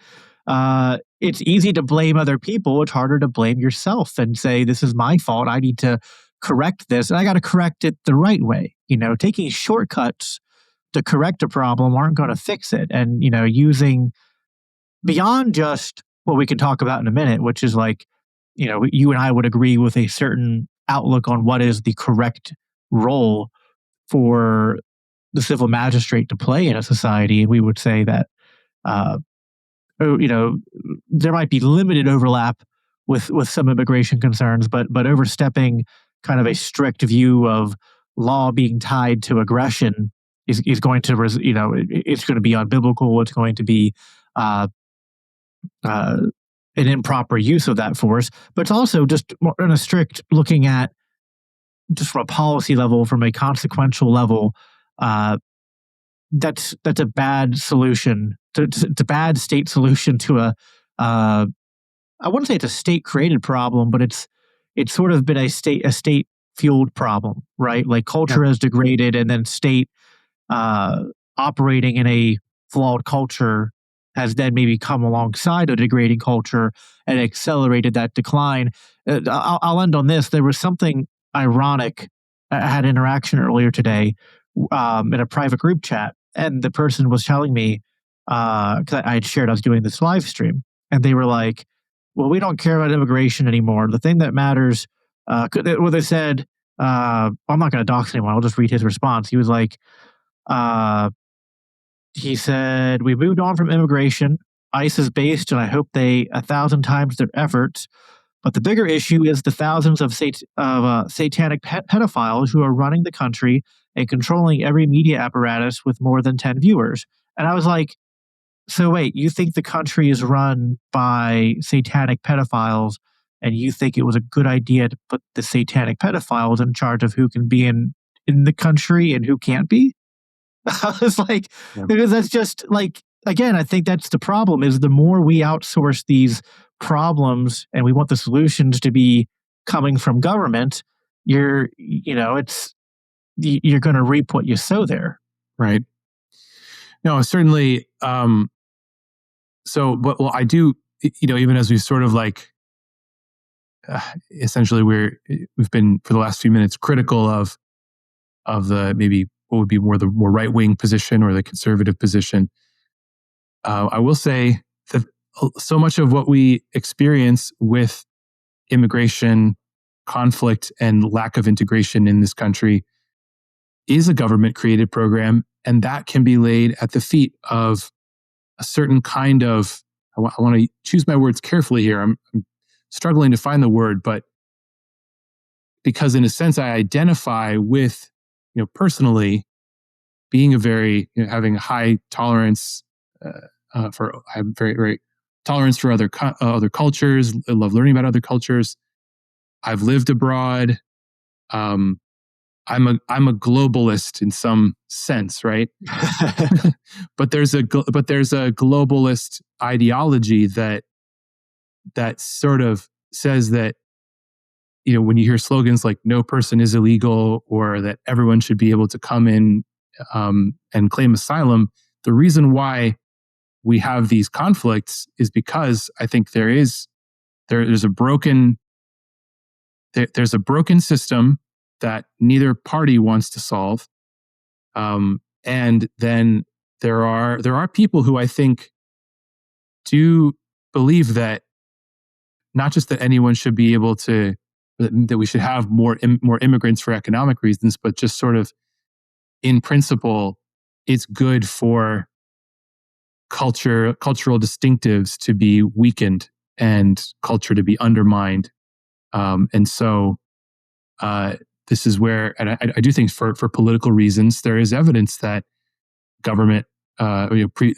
it's easy to blame other people. It's harder to blame yourself and say, this is my fault. I need to correct this. And I got to correct it the right way. Taking shortcuts to correct a problem aren't going to fix it. And, using beyond just what we can talk about in a minute, which is like, you and I would agree with a certain outlook on what is the correct role for the civil magistrate to play in a society. And we would say that, there might be limited overlap with some immigration concerns, but overstepping kind of a strict view of law being tied to aggression is going to, it's going to be unbiblical. It's going to be an improper use of that force, but it's also just more in a strict looking at, just from a policy level, from a consequential level, that's a bad solution. It's a bad state solution to I wouldn't say it's a state created problem, but it's sort of been a state fueled problem, right? Like culture has degraded, and then state operating in a flawed culture has then maybe come alongside a degrading culture and accelerated that decline. I'll end on this. There was something ironic. I had interaction earlier today in a private group chat, and the person was telling me, because I had shared I was doing this live stream, and they were like, well, we don't care about immigration anymore. The thing that matters, they said, I'm not going to dox anyone. I'll just read his response. He was like, he said, we moved on from immigration. ICE is based, and I hope they 1,000 times their efforts. But the bigger issue is the thousands of satanic pedophiles who are running the country and controlling every media apparatus with more than 10 viewers. And I was like, So wait, you think the country is run by satanic pedophiles, and you think it was a good idea to put the satanic pedophiles in charge of who can be in the country and who can't be? I was like, Yeah. because that's just like, again, I think that's the problem is the more we outsource these problems and we want the solutions to be coming from government, you're going to reap what you sow there. Right. No, certainly. I do, even as we sort of like, essentially we've been for the last few minutes critical of the maybe what would be the more right wing position or the conservative position. I will say that so much of what we experience with immigration, conflict, and lack of integration in this country is a government created program, and that can be laid at the feet of a certain kind of, I want to choose my words carefully here. I'm struggling to find the word, but because in a sense I identify with, personally being having a high tolerance I have very, very tolerance for other cultures. I love learning about other cultures. I've lived abroad. I'm a globalist in some sense, right? but there's a globalist ideology that sort of says that, when you hear slogans like "no person is illegal" or that everyone should be able to come in and claim asylum, the reason why we have these conflicts is because I think there's a broken system that neither party wants to solve, and then there are people who I think do believe that not just that anyone should be able to, that we should have more immigrants for economic reasons, but just sort of in principle, it's good for cultural distinctives to be weakened and culture to be undermined. And so this is where, and I do think for political reasons, there is evidence that government,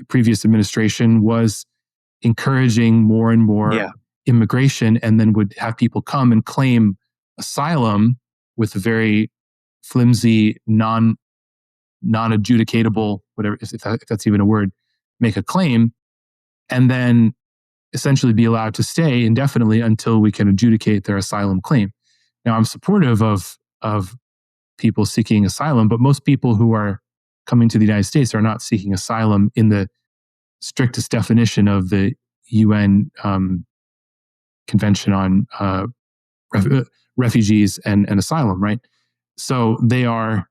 previous administration was encouraging more and more immigration, and then would have people come and claim asylum with a very flimsy, non-adjudicatable, whatever, if that's even a word, make a claim, and then essentially be allowed to stay indefinitely until we can adjudicate their asylum claim. Now, I'm supportive of people seeking asylum, but most people who are coming to the United States are not seeking asylum in the strictest definition of the UN Convention on Refugees and Asylum, right? So they are.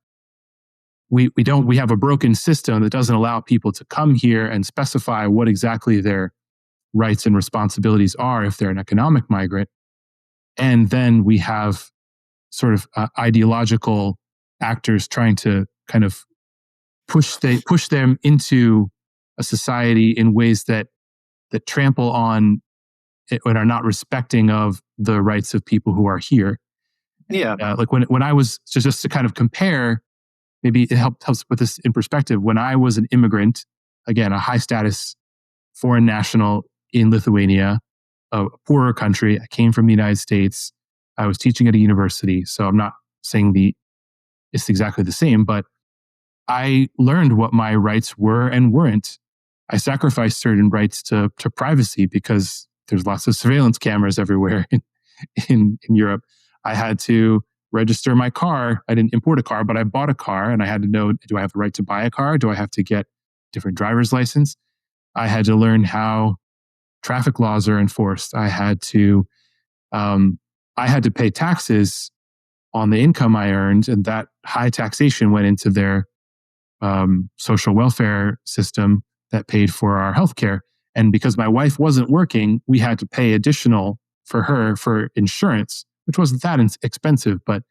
We have a broken system that doesn't allow people to come here and specify what exactly their rights and responsibilities are if they're an economic migrant. And then we have sort of ideological actors trying to kind of push them into a society in ways that trample on and are not respecting of the rights of people who are here. Yeah. Like when I was, just to kind of compare, maybe it helps put this in perspective. When I was an immigrant, again, a high status foreign national in Lithuania, a poorer country, I came from the United States. I was teaching at a university, so I'm not saying it's exactly the same, but I learned what my rights were and weren't. I sacrificed certain rights to privacy because there's lots of surveillance cameras everywhere in Europe. I had to register my car. I didn't import a car, but I bought a car, and I had to know, do I have the right to buy a car? Do I have to get different driver's license? I had to learn how traffic laws are enforced. I had to pay taxes on the income I earned, and that high taxation went into their social welfare system that paid for our healthcare. And because my wife wasn't working, we had to pay additional for her for insurance, which wasn't that expensive, but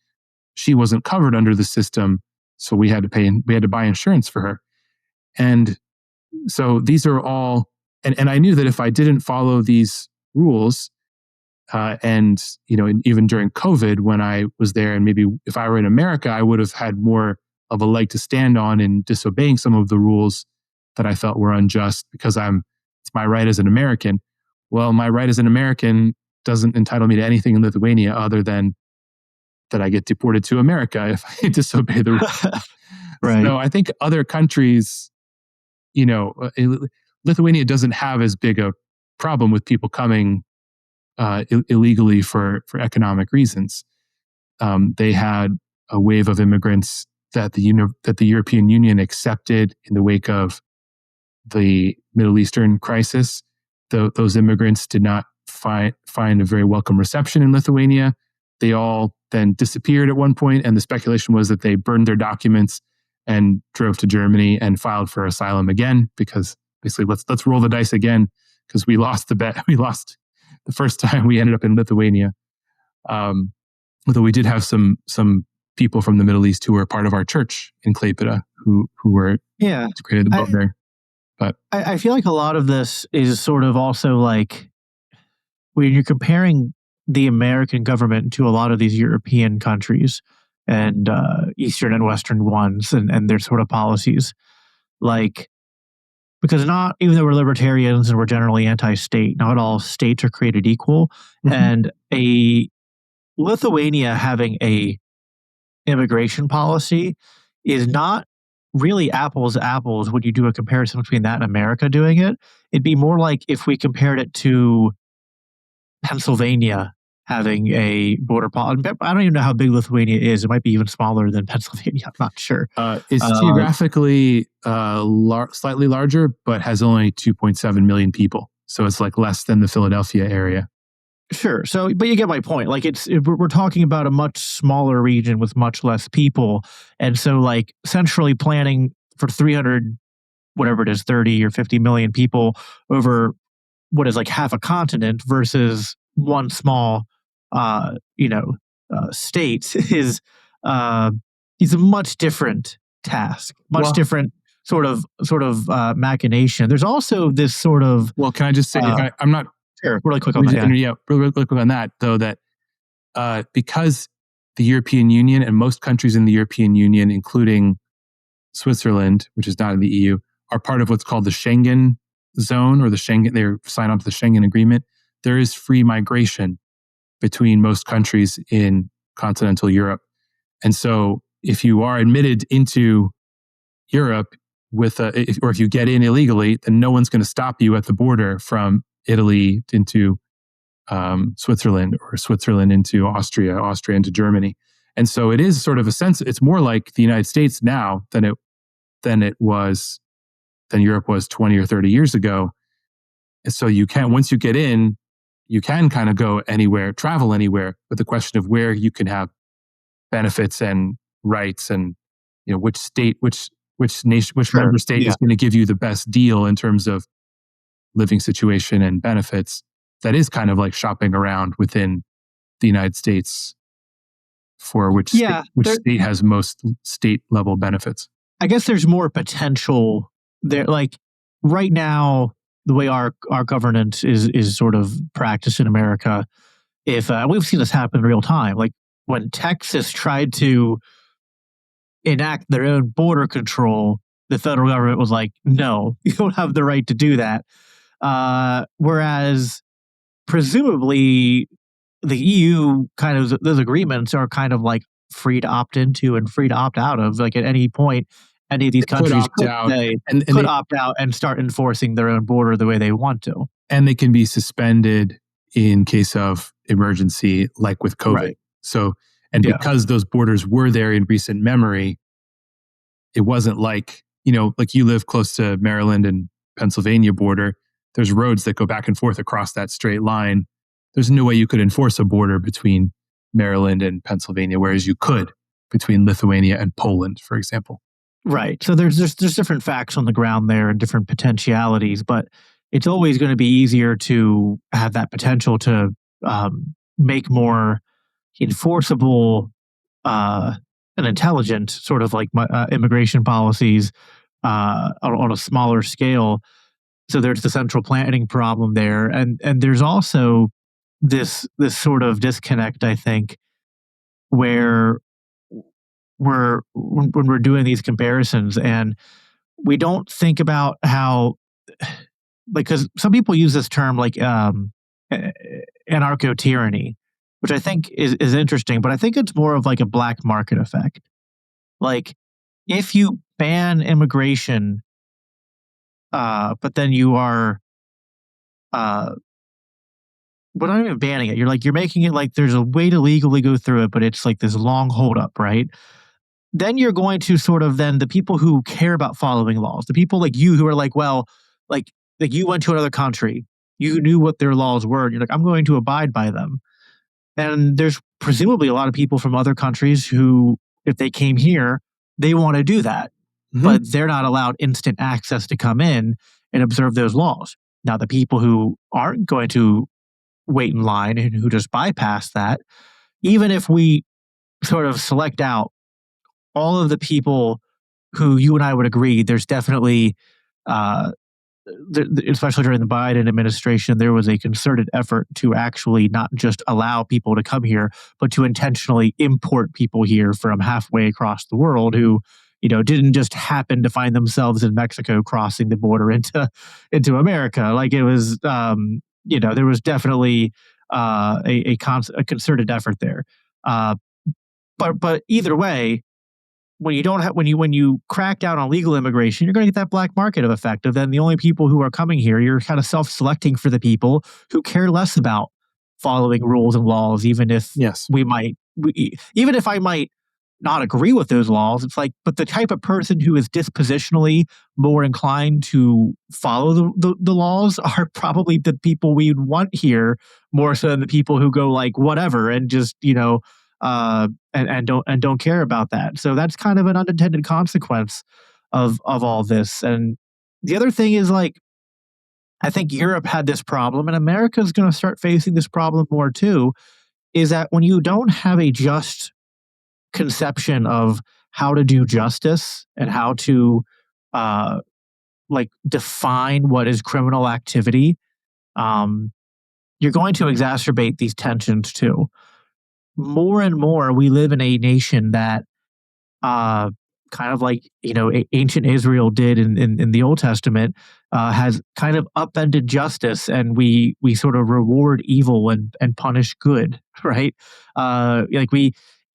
she wasn't covered under the system. So we had to buy insurance for her. And so these are all, and I knew that if I didn't follow these rules, and even during COVID when I was there, and maybe if I were in America, I would have had more of a leg to stand on in disobeying some of the rules that I felt were unjust because it's my right as an American. Well, my right as an American doesn't entitle me to anything in Lithuania other than that I get deported to America if I disobey the rules. Right. So I think other countries, Lithuania doesn't have as big a problem with people coming illegally for economic reasons. They had a wave of immigrants that the European Union accepted in the wake of the Middle Eastern crisis. Those immigrants did not find a very welcome reception in Lithuania. They all then disappeared at one point, and the speculation was that they burned their documents and drove to Germany and filed for asylum again, because basically let's roll the dice again, because we lost the bet. We lost the first time. We ended up in Lithuania. Although we did have some people from the Middle East who were part of our church in Klaipėda who were integrated above there. But I feel like a lot of this is sort of also like when you're comparing the American government to a lot of these European countries and Eastern and Western ones and their sort of policies. Like, because not, even though we're libertarians and we're generally anti-state, not all states are created equal. Mhm. And Lithuania having a immigration policy is not really apples to apples when you do a comparison between that and America doing it. It'd be more like if we compared it to Pennsylvania having a border policy. I don't even know how big Lithuania is. It might be even smaller than Pennsylvania. I'm not sure. It's geographically slightly larger, but has only 2.7 million people. So it's like less than the Philadelphia area. Sure. So, but you get my point. Like we're talking about a much smaller region with much less people. And so like centrally planning for 300, whatever it is, 30 or 50 million people over what is like half a continent versus one small, state is a much different task, much different sort of machination. There's also this sort of. Well, can I just say, I'm not. Sure, really quick on that. Yeah, really quick on that, though, that because the European Union and most countries in the European Union, including Switzerland, which is not in the EU, are part of what's called the Schengen zone, or they're signed on to the Schengen agreement. There is free migration between most countries in continental Europe. And so if you are admitted into Europe or if you get in illegally, then no one's going to stop you at the border from Italy into Switzerland, or Switzerland into Austria into Germany. And so it is sort of a sense, it's more like the United States now than Europe was 20 or 30 years ago. And so once you get in, you can kind of go anywhere, travel anywhere, but the question of where you can have benefits and rights, and which nation, which member state is going to give you the best deal in terms of living situation and benefits. That is kind of like shopping around within the United States for which state has most state level benefits. I guess there's more potential there. Like right now, the way our governance is sort of practiced in America, if we've seen this happen in real time, like when Texas tried to enact their own border control, the federal government was like, no, you don't have the right to do that. Whereas presumably the EU kind of, those agreements are kind of like free to opt into and free to opt out of. Like at any point, any of these countries could opt out and start enforcing their own border the way they want to. And they can be suspended in case of emergency, like with COVID. Right. So, because those borders were there in recent memory, it wasn't like, like you live close to Maryland and Pennsylvania border. There's roads that go back and forth across that straight line. There's no way you could enforce a border between Maryland and Pennsylvania, whereas you could between Lithuania and Poland, for example. Right. So there's different facts on the ground there and different potentialities, but it's always going to be easier to have that potential to make more enforceable and intelligent sort of like immigration policies on a smaller scale. So there's the central planning problem there, and there's also this sort of disconnect, I think, where when we're doing these comparisons, and we don't think about how, because some people use this term like anarcho tyranny, which I think is interesting, but I think it's more of like a black market effect. Like if you ban immigration, but then you are, uh, but not even banning it. You're making it like there's a way to legally go through it, but it's like this long holdup, right? Then you're going to sort of then the people who care about following laws, the people like you who are like, well, like like you went to another country, you knew what their laws were, and you're like, I'm going to abide by them. And there's presumably a lot of people from other countries who, if they came here, they want to do that, but they're not allowed instant access to come in and observe those laws. Now, the people who aren't going to wait in line and who just bypass that, even if we sort of select out all of the people who you and I would agree, there's definitely, uh, especially during the Biden administration, there was a concerted effort to actually not just allow people to come here, but to intentionally import people here from halfway across the world who, didn't just happen to find themselves in Mexico crossing the border into America. Like it was, there was definitely a concerted effort there. Uh, but either way, when you don't have when you crack down on legal immigration, you're going to get that black market of effect. Of then the only people who are coming here, you're kind of self-selecting for the people who care less about following rules and laws, even if Yes. even if I might not agree with those laws. It's like, but the type of person who is dispositionally more inclined to follow the laws are probably the people we'd want here more so than the people who go like whatever and just and don't care about that. So that's kind of an unintended consequence of all this. And the other thing is like I think Europe had this problem, and America's going to start facing this problem more too. Is that when you don't have a just conception of how to do justice and how to uh, like define what is criminal activity, um, you're going to exacerbate these tensions too. More and more, we live in a nation that uh, kind of like ancient Israel did in the Old Testament, has kind of upended justice, and we sort of reward evil and punish good, right? Like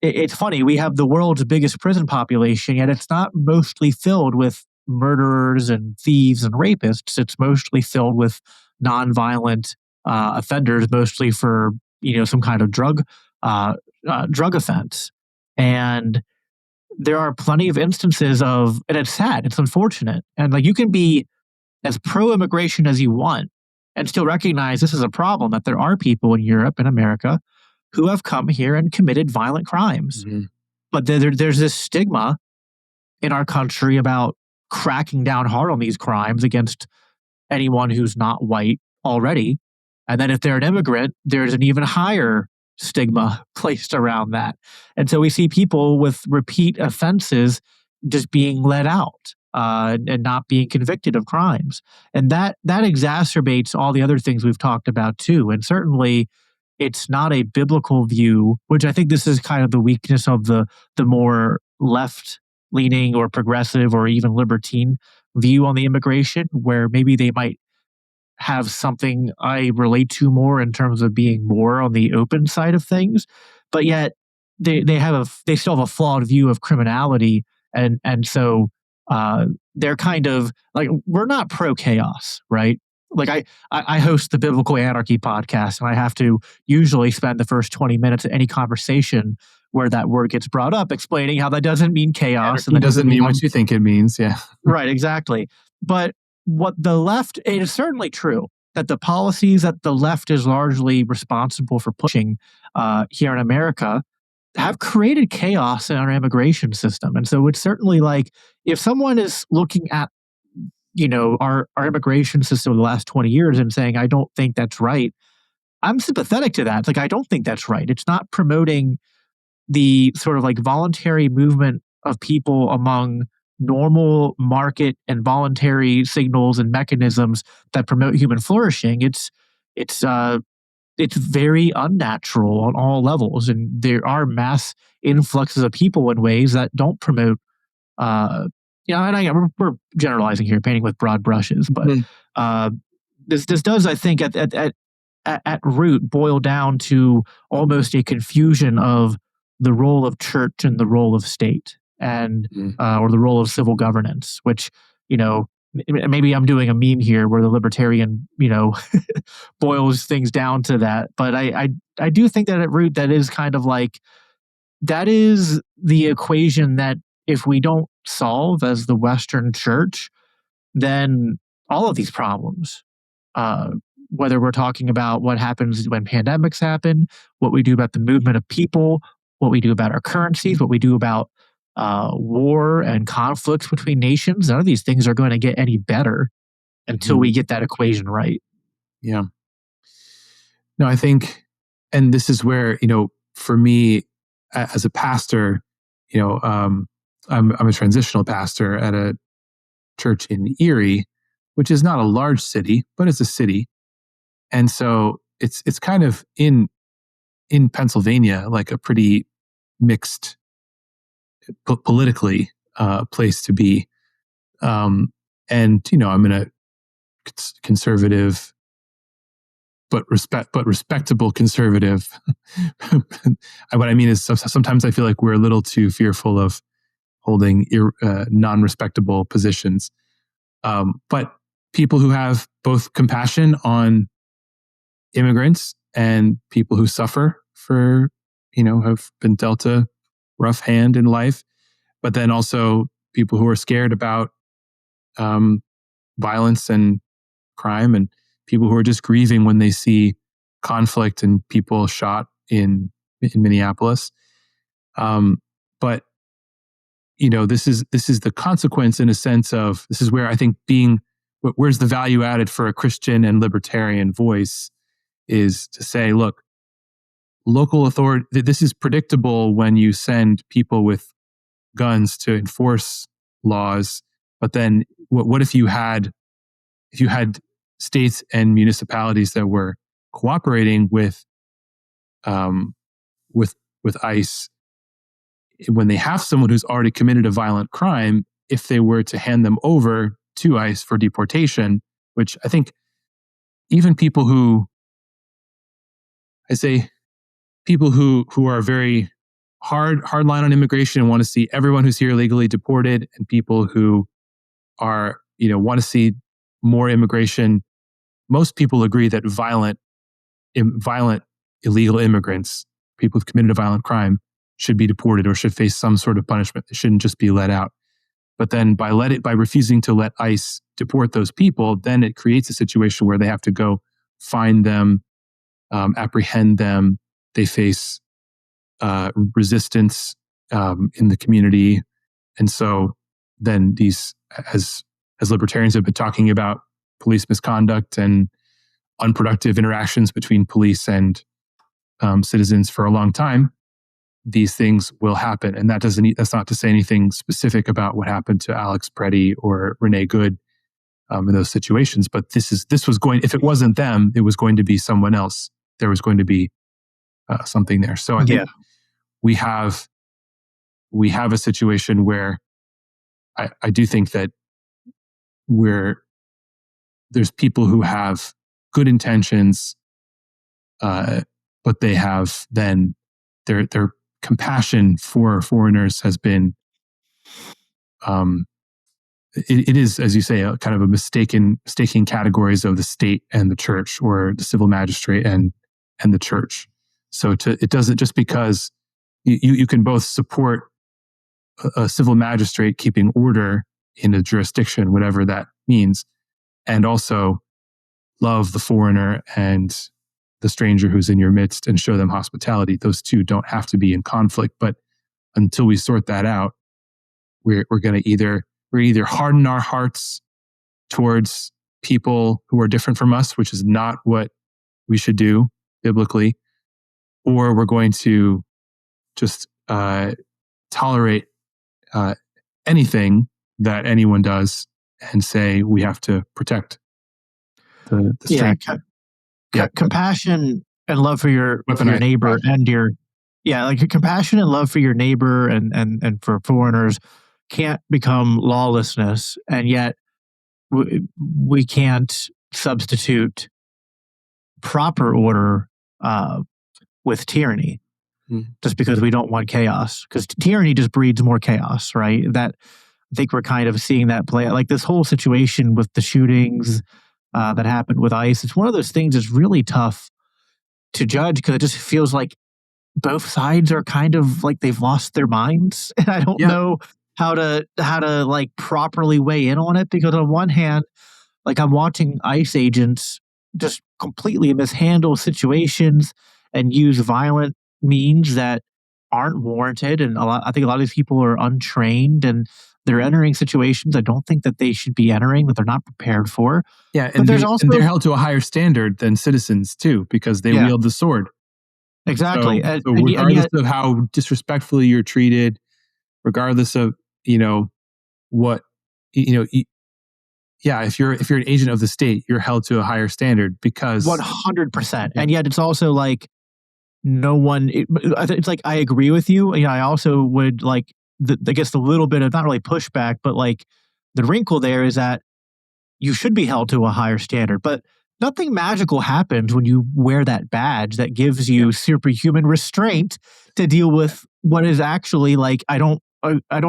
it's funny, we have the world's biggest prison population, yet it's not mostly filled with murderers and thieves and rapists. It's mostly filled with nonviolent offenders, mostly for some kind of uh, drug offense, and there are plenty of instances of, and it's sad, it's unfortunate. And like you can be as pro immigration as you want and still recognize this is a problem that there are people in Europe and America who have come here and committed violent crimes. But there's this stigma in our country about cracking down hard on these crimes against anyone who's not white already. And then if they're an immigrant, there's an even higher stigma placed around that. And so we see people with repeat offenses just being let out and not being convicted of crimes. And that exacerbates all the other things we've talked about too. And certainly it's not a biblical view, which I think this is kind of the weakness of the more left leaning or progressive or even libertine view on the immigration, where maybe they might have something I relate to more in terms of being more on the open side of things, but yet they still have a flawed view of criminality, and so they're kind of like, we're not pro chaos, right? Like I host the Biblical Anarchy podcast, and I have to usually spend the first 20 minutes of any conversation where that word gets brought up explaining how that doesn't mean chaos. Anarchy And that doesn't mean what you think it means. Yeah. Right, exactly. But what the left, it is certainly true that the policies that the left is largely responsible for pushing here in America have created chaos in our immigration system. And so it's certainly like, if someone is looking at our immigration system of the last 20 years and saying, I don't think that's right, I'm sympathetic to that. It's like, I don't think that's right. It's not promoting the sort of like voluntary movement of people among normal market and voluntary signals and mechanisms that promote human flourishing. It's very unnatural on all levels, and there are mass influxes of people in ways that don't promote and we're generalizing here, painting with broad brushes, but this does, I think, at root, boil down to almost a confusion of the role of church and the role of state, and or the role of civil governance. Which, maybe I'm doing a meme here where the libertarian, boils things down to that. But I do think that at root, that is kind of like, that is the equation that if we don't solve as the Western church, then all of these problems, whether we're talking about what happens when pandemics happen, what we do about the movement of people, what we do about our currencies, what we do about war and conflicts between nations, none of these things are going to get any better until we get that equation right. Yeah. No, I think, and this is where, for me as a pastor, I'm a transitional pastor at a church in Erie, which is not a large city, but it's a city. And so it's kind of in Pennsylvania, like a pretty mixed politically place to be. And, I'm in a conservative, but respectable conservative. What I mean is sometimes I feel like we're a little too fearful of holding non-respectable positions. But people who have both compassion on immigrants and people who suffer for, have been dealt a rough hand in life, but then also people who are scared about violence and crime, and people who are just grieving when they see conflict and people shot in Minneapolis. But this is the consequence, in a sense of, this is where I think where's the value added for a Christian and libertarian voice, is to say, look, local authority, this is predictable when you send people with guns to enforce laws, but then what if you had states and municipalities that were cooperating with ICE when they have someone who's already committed a violent crime, if they were to hand them over to ICE for deportation, which I think even people who are very hard line on immigration and want to see everyone who's here illegally deported, and people who are, want to see more immigration. Most people agree that violent illegal immigrants, people who've committed a violent crime, should be deported or should face some sort of punishment. They shouldn't just be let out. But then by refusing to let ICE deport those people, then it creates a situation where they have to go find them, apprehend them. They face resistance in the community. And so then these, as libertarians have been talking about, police misconduct and unproductive interactions between police and citizens for a long time, these things will happen. And that's not to say anything specific about what happened to Alex Preddy or Renee Good in those situations. But if it wasn't them, it was going to be someone else. There was going to be something there. So I think we have a situation where I do think that there's people who have good intentions, but they have then their compassion for foreigners has been, it is, as you say, a kind of a mistaking categories of the state and the church, or the civil magistrate and the church. So it doesn't, just because you can both support a civil magistrate keeping order in a jurisdiction, whatever that means, and also love the foreigner and the stranger who's in your midst and show them hospitality. Those two don't have to be in conflict. But until we sort that out, we're going to either harden our hearts towards people who are different from us, which is not what we should do biblically, or we're going to just tolerate anything that anyone does and say we have to protect the stranger. Compassion and love for your neighbor and compassion and love for your neighbor and for foreigners can't become lawlessness, and yet we can't substitute proper order with tyranny just because we don't want chaos. Because tyranny just breeds more chaos, right? That I think we're kind of seeing that play. Like this whole situation with the shootings that happened with ICE. It's one of those things that's really tough to judge because it just feels like both sides are kind of like they've lost their minds, and I don't know how to like properly weigh in on it because on one hand, like I'm watching ICE agents just completely mishandle situations and use violent means that aren't warranted, and I think a lot of these people are untrained and they're entering situations I don't think that they should be entering, that they're not prepared for. Yeah, But there's also and they're held to a higher standard than citizens too, because they wield the sword. exactly, So regardless of how disrespectfully you're treated, regardless of what if you're an agent of the state, you're held to a higher standard because 100%. And yet it's also like no one. It's like I agree with you. I also would like I guess the little bit of not really pushback, but like the wrinkle there is that you should be held to a higher standard, but nothing magical happens when you wear that badge that gives you superhuman restraint to deal with what is actually like I don't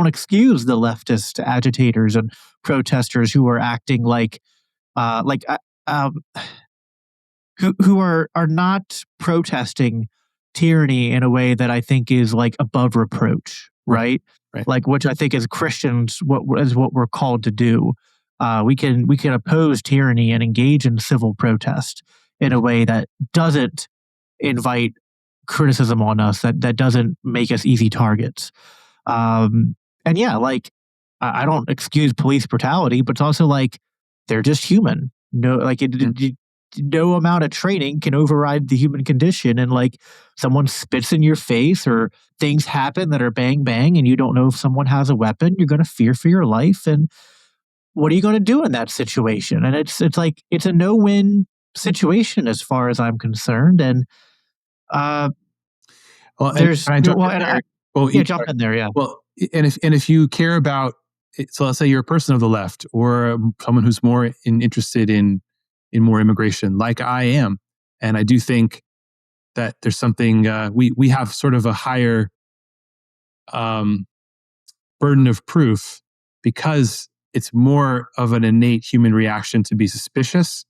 excuse the leftist agitators and protesters who are acting like who are not protesting tyranny in a way that I think is like above reproach, right? Right. Like which I think as Christians what we're called to do. We can oppose tyranny and engage in civil protest in a way that doesn't invite criticism on us, that doesn't make us easy targets. And yeah, like I don't excuse police brutality, but it's also like they're just human. No, like no amount of training can override the human condition. And like someone spits in your face or things happen that are bang bang, and you don't know if someone has a weapon, you're going to fear for your life. And what are you going to do in that situation? And it's like it's a no-win situation as far as I'm concerned. And there's jump in there. Yeah. Well, and if you care about, so let's say you're a person of the left or someone who's more interested in more immigration, like I am, and I do think that there's something we have sort of a higher burden of proof because it's more of an innate human reaction to be suspicious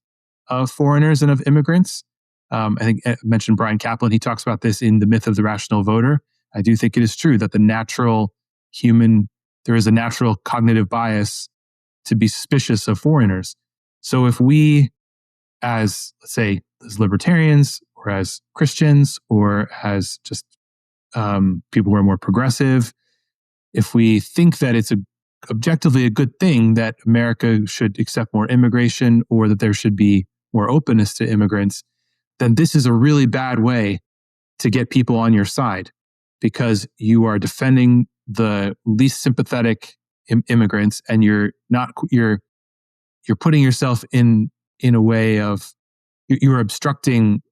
of foreigners and of immigrants. I think I mentioned Brian Kaplan. He talks about this in The Myth of the Rational Voter. I do think it is true that there is a natural cognitive bias to be suspicious of foreigners. So if we, as let's say, as libertarians or as Christians or as just people who are more progressive, if we think that it's objectively a good thing that America should accept more immigration or that there should be more openness to immigrants, then this is a really bad way to get people on your side because you are defending the least sympathetic immigrants and you're putting yourself in a way of you're obstructing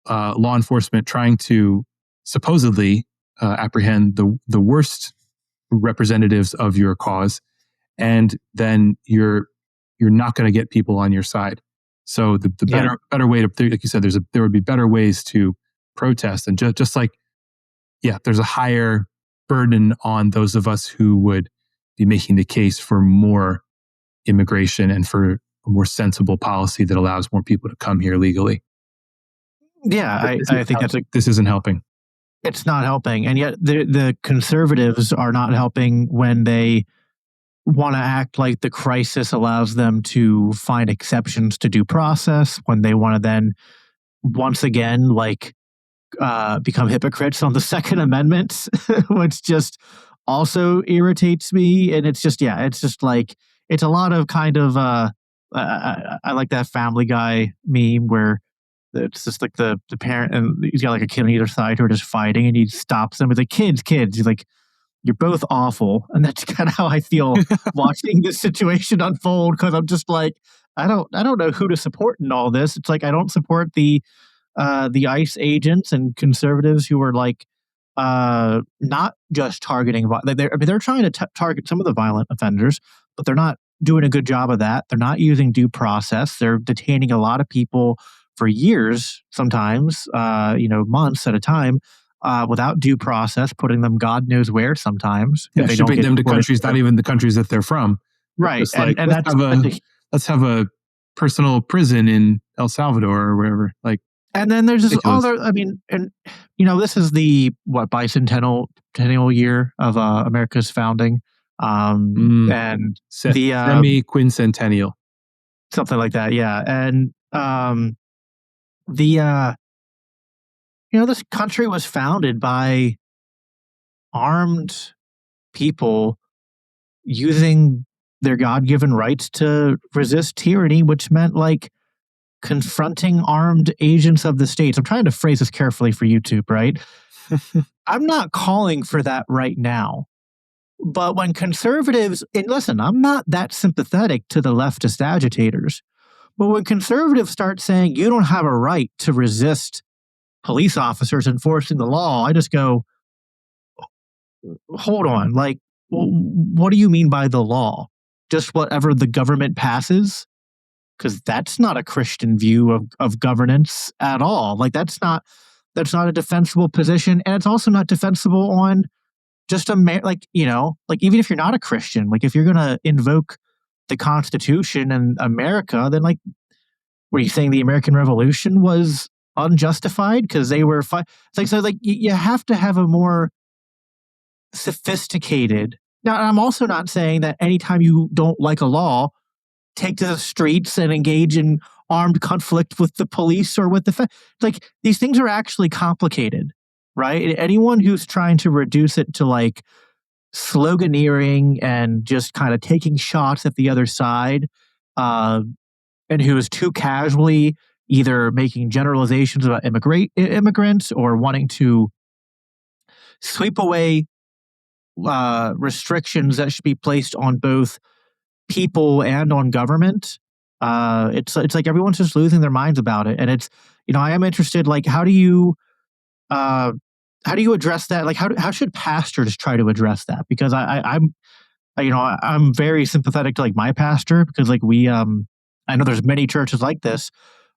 law enforcement trying to supposedly apprehend the worst representatives of your cause, and then you're not going to get people on your side. So the better way to, like you said, there would be better ways to protest, and just like there's a higher burden on those of us who would be making the case for more immigration and for a more sensible policy that allows more people to come here legally. Yeah, I think this isn't helping. It's not helping. And yet the conservatives are not helping when they want to act like the crisis allows them to find exceptions to due process, when they want to then once again like become hypocrites on the Second Amendment, which just also irritates me. And it's just like it's a lot of kind of I like that Family Guy meme where it's just like the parent and he's got like a kid on either side who are just fighting, and he stops them. He's like, kids. He's like, you're both awful. And that's kind of how I feel watching this situation unfold. Cause I'm just like, I don't know who to support in all this. It's like, I don't support the ICE agents and conservatives who are like not just targeting. They're trying to target some of the violent offenders, but they're not doing a good job of that. They're not using due process. They're detaining a lot of people for years, sometimes, months at a time, without due process, putting them God knows where. Sometimes, Yeah, if they don't shipping get them to deported countries, not even the countries that they're from. right, Just like, and let's have a personal prison in El Salvador or wherever. Like, and then there's this ridiculous. other. I mean, and this is the bicentennial year of America's founding, and the Semi-quincentennial. something like that, yeah. And the this country was founded by armed people using their God-given rights to resist tyranny, which meant like confronting armed agents of the states. I'm trying to phrase this carefully for YouTube, right? I'm not calling for that right now. But when conservatives, and listen, I'm not that sympathetic to the leftist agitators, but when conservatives start saying you don't have a right to resist police officers enforcing the law, I just go, hold on. Like, what do you mean by the law? Just whatever the government passes? Because that's not a Christian view of governance at all. Like, that's not a defensible position, and it's also not defensible on just like even if you're not a Christian, like if you're gonna invoke the Constitution and America, then like, were you saying the American Revolution was unjustified because they were it's like, so like you have to have a more sophisticated. Now, I'm also not saying that anytime you don't like a law, take to the streets and engage in armed conflict with the police or with like, these things are actually complicated, right? Anyone who's trying to reduce it to like sloganeering and just kind of taking shots at the other side, and who is too casually either making generalizations about immigrants or wanting to sweep away restrictions that should be placed on both people and on government. It's like everyone's just losing their minds about it, and it's I am interested. Like, how do you address that? Like, how should pastors try to address that? Because I'm very sympathetic to like my pastor, because like I know there's many churches like this.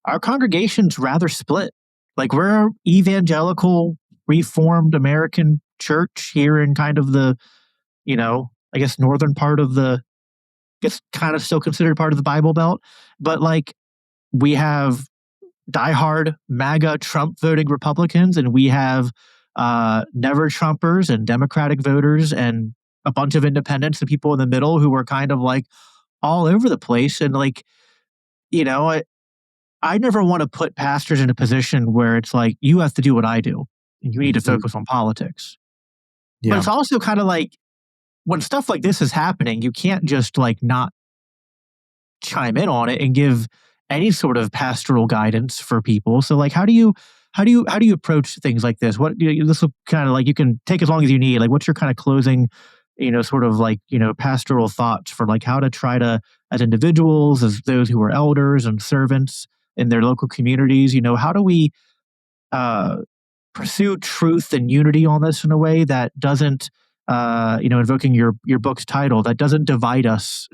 Our congregation's rather split. Like, we're evangelical Reformed American church here in kind of the I guess northern part of the, gets kind of still considered part of the Bible Belt, but like, we have diehard MAGA Trump voting Republicans, and we have never Trumpers and Democratic voters and a bunch of independents and people in the middle who are kind of like all over the place. And like, I never want to put pastors in a position where it's like, you have to do what I do and you need to focus on politics. Yeah. But it's also kind of like, when stuff like this is happening, you can't just like not chime in on it and give any sort of pastoral guidance for people. So like, how do you approach things like this? This will kind of like, you can take as long as you need. Like, what's your kind of closing, sort of like, pastoral thoughts for like how to try to, as individuals, as those who are elders and servants in their local communities, how do we pursue truth and unity on this in a way that doesn't, invoking your book's title, that doesn't divide us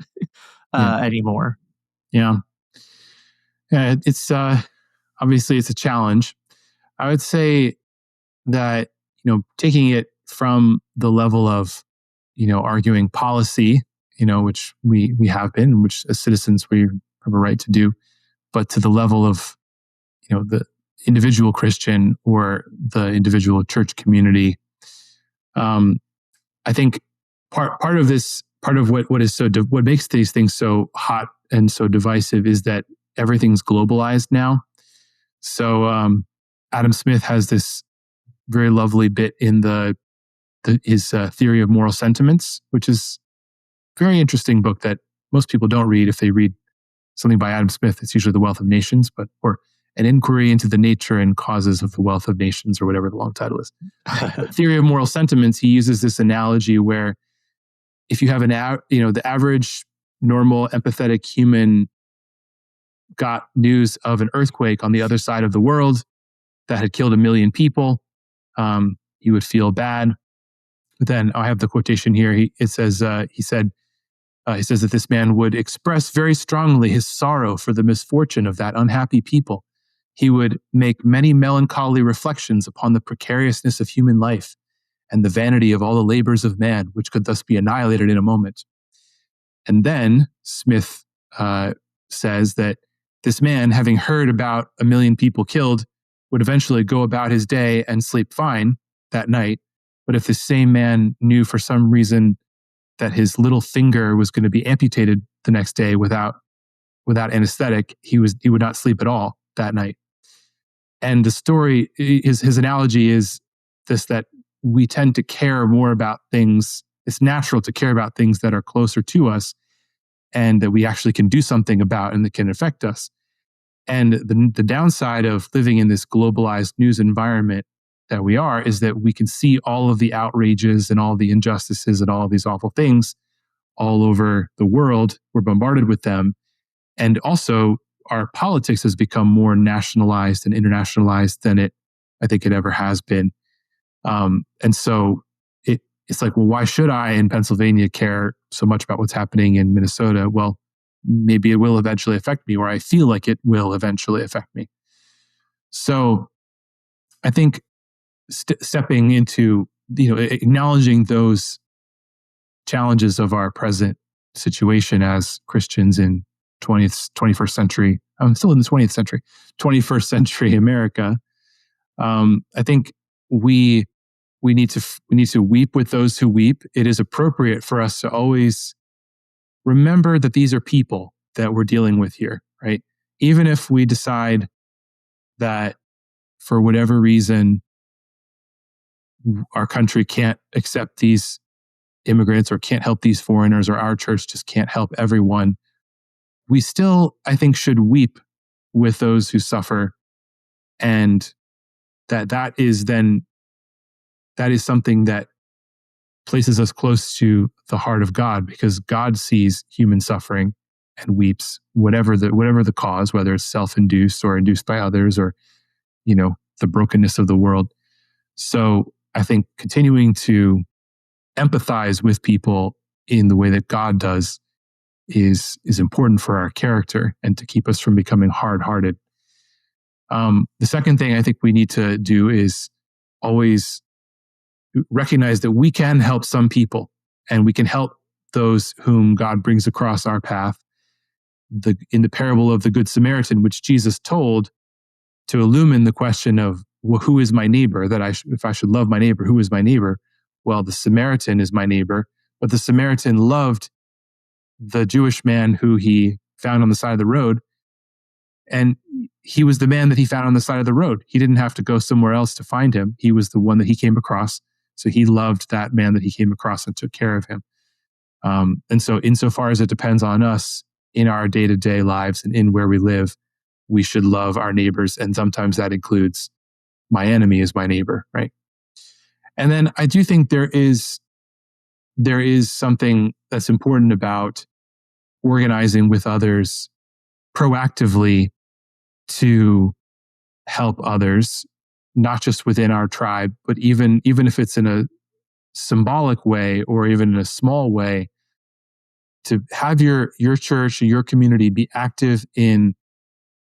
anymore? Yeah. It's obviously it's a challenge. I would say that, taking it from the level of, arguing policy, which we have been, which as citizens we have a right to do, but to the level of, the individual Christian or the individual church community. I think part of what makes these things so hot and so divisive is that everything's globalized now. So Adam Smith has this very lovely bit in his Theory of Moral Sentiments, which is a very interesting book that most people don't read. If they read something by Adam Smith, it's usually The Wealth of Nations, or An Inquiry into the Nature and Causes of the Wealth of Nations, or whatever the long title is. Theory of Moral Sentiments, he uses this analogy where if you have the average, normal, empathetic human got news of an earthquake on the other side of the world that had killed 1 million people, he would feel bad. But then I have the quotation here. He says that this man would express very strongly his sorrow for the misfortune of that unhappy people. He would make many melancholy reflections upon the precariousness of human life and the vanity of all the labors of man, which could thus be annihilated in a moment. And then Smith says that this man, having heard about 1 million people killed, would eventually go about his day and sleep fine that night. But if the same man knew for some reason that his little finger was going to be amputated the next day without anesthetic, he would not sleep at all that night. And the story, his analogy is this, that we tend to care more about things. It's natural to care about things that are closer to us and that we actually can do something about and that can affect us. And the downside of living in this globalized news environment that we are is that we can see all of the outrages and all the injustices and all of these awful things all over the world. We're bombarded with them. And also, our politics has become more nationalized and internationalized than I think it ever has been. And so it's like, well, why should I in Pennsylvania care so much about what's happening in Minnesota? Well, maybe it will eventually affect me, or I feel like it will eventually affect me. So I think stepping into, acknowledging those challenges of our present situation as Christians in 21st century, I'm still in the 20th century, 21st century America. I think we need to weep with those who weep. It is appropriate for us to always remember that these are people that we're dealing with here, right? Even if we decide that for whatever reason, our country can't accept these immigrants or can't help these foreigners, or our church just can't help everyone, we still, I think, should weep with those who suffer. And that is something that places us close to the heart of God, because God sees human suffering and weeps, whatever the cause, whether it's self-induced or induced by others, or the brokenness of the world. So I think continuing to empathize with people in the way that God does is important for our character and to keep us from becoming hard-hearted. The second thing I think we need to do is always recognize that we can help some people, and we can help those whom God brings across our path. In the parable of the Good Samaritan, which Jesus told to illumine the question of, well, who is my neighbor? If I should love my neighbor, who is my neighbor? Well, the Samaritan is my neighbor, but the Samaritan loved the Jewish man who he found on the side of the road, and he was the man that he found on the side of the road. He didn't have to go somewhere else to find him. He was the one that he came across. So he loved that man that he came across and took care of him. And so insofar as it depends on us in our day-to-day lives and in where we live, we should love our neighbors. And sometimes that includes my enemy is my neighbor, right? And then I do think there is something that's important about organizing with others proactively to help others, not just within our tribe, but even if it's in a symbolic way or even in a small way, to have your church or your community be active in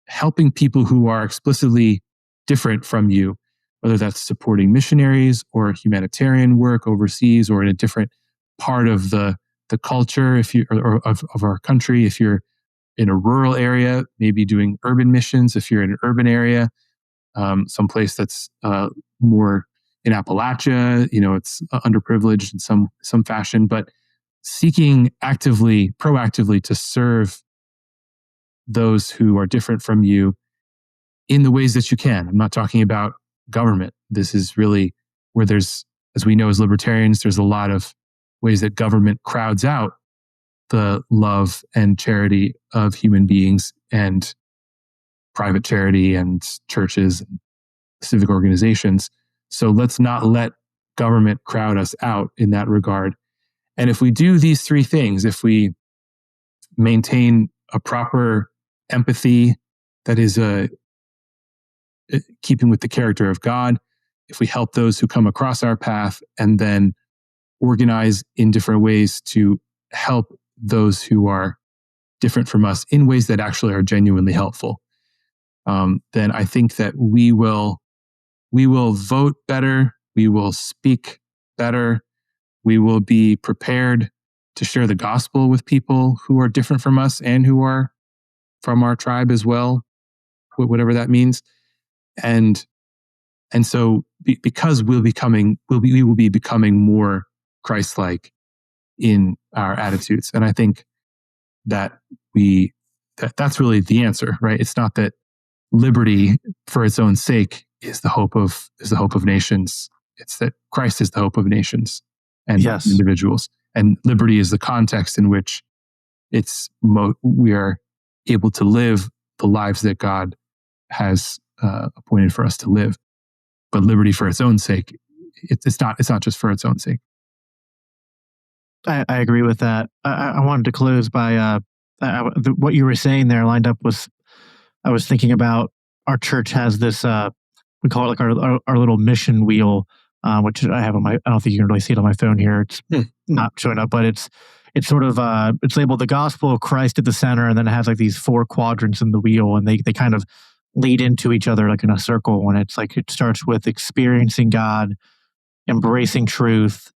helping people who are explicitly different from you, whether that's supporting missionaries or humanitarian work overseas or in a different part of the culture, of our country. If you're in a rural area, maybe doing urban missions. If you're in an urban area, someplace that's more in Appalachia, it's underprivileged in some fashion, but seeking proactively to serve those who are different from you in the ways that you can. I'm not talking about government. This is really where there's, as we know as libertarians, there's a lot of ways that government crowds out the love and charity of human beings and private charity and churches and civic organizations. So let's not let government crowd us out in that regard. And if we do these three things, if we maintain a proper empathy that is keeping with the character of God, if we help those who come across our path and then organize in different ways to help those who are different from us in ways that actually are genuinely helpful, then I think that we will vote better, we will speak better, we will be prepared to share the gospel with people who are different from us and who are from our tribe as well, whatever that means. And so because we will be becoming more Christ-like in our attitudes. And I think that that's really the answer, right? It's not that liberty for its own sake is the hope of nations. It's that Christ is the hope of nations and individuals. And liberty is the context in which we are able to live the lives that God has appointed for us to live. But liberty for its own sake, it's not just for its own sake. I agree with that. I wanted to close by what you were saying there lined up with, I was thinking about our church has this, we call it like our little mission wheel, which I have on I don't think you can really see it on my phone here. It's not showing up, but it's sort of, it's labeled the gospel of Christ at the center. And then it has like these 4 quadrants in the wheel, and they kind of lead into each other like in a circle. And it's like, it starts with experiencing God, embracing truth,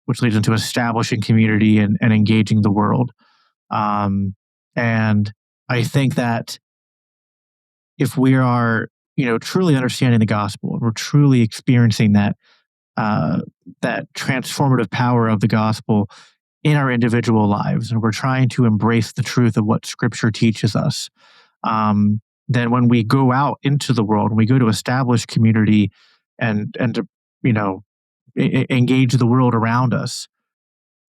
which leads into establishing community and engaging the world. And I think that if we are, truly understanding the gospel, and we're truly experiencing that transformative power of the gospel in our individual lives, and we're trying to embrace the truth of what Scripture teaches us, then when we go out into the world, when we go to establish community and to, engage the world around us,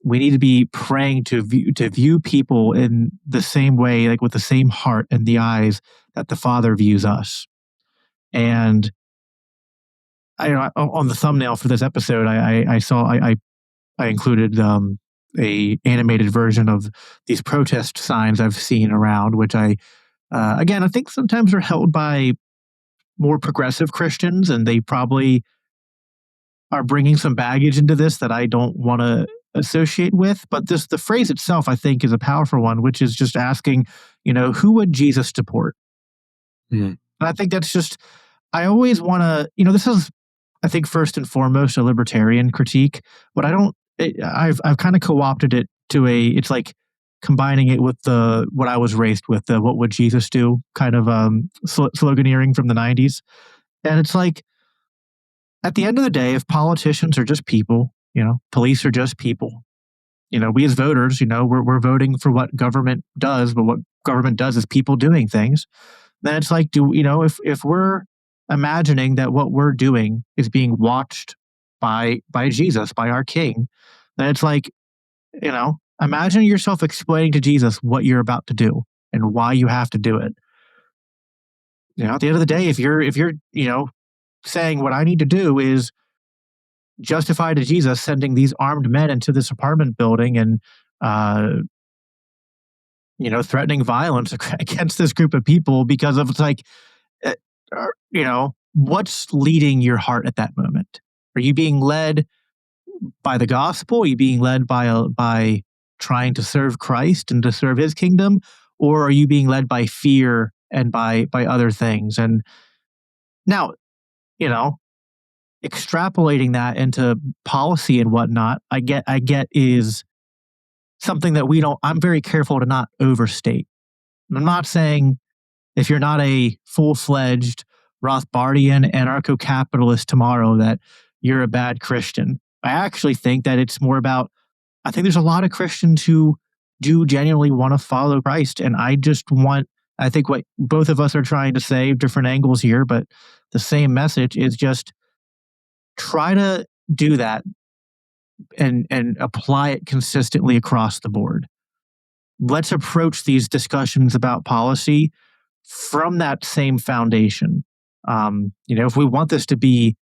we need to be praying to view people in the same way, like with the same heart and the eyes that the Father views us. And on the thumbnail for this episode, I included a animated version of these protest signs I've seen around, which I think sometimes are held by more progressive Christians, and they probably are bringing some baggage into this that I don't want to associate with. But the phrase itself, I think, is a powerful one, which is just asking, who would Jesus support? And I think that's just, I always want to, this is, I think, first and foremost a libertarian critique, but I've kind of co-opted it to it's like combining it with what I was raised with, the what would Jesus do kind of sloganeering from the 90s. And it's like, at the end of the day, if politicians are just people, police are just people, we as voters, we're voting for what government does, but what government does is people doing things. Then it's like, if we're imagining that what we're doing is being watched by Jesus, by our King, then it's like, imagine yourself explaining to Jesus what you're about to do and why you have to do it. At the end of the day, if you're saying what I need to do is justify to Jesus sending these armed men into this apartment building and threatening violence against this group of people because of, it's like, what's leading your heart at that moment? Are you being led by the gospel? Are you being led by trying to serve Christ and to serve His kingdom, or are you being led by fear and by other things? And now, extrapolating that into policy and whatnot, I get is something that I'm very careful to not overstate. I'm not saying if you're not a full-fledged Rothbardian anarcho-capitalist tomorrow that you're a bad Christian. I actually think that it's more about, I think there's a lot of Christians who do genuinely want to follow Christ. And I think what both of us are trying to say, different angles here, but the same message is just try to do that and apply it consistently across the board. Let's approach these discussions about policy from that same foundation. If we want this to be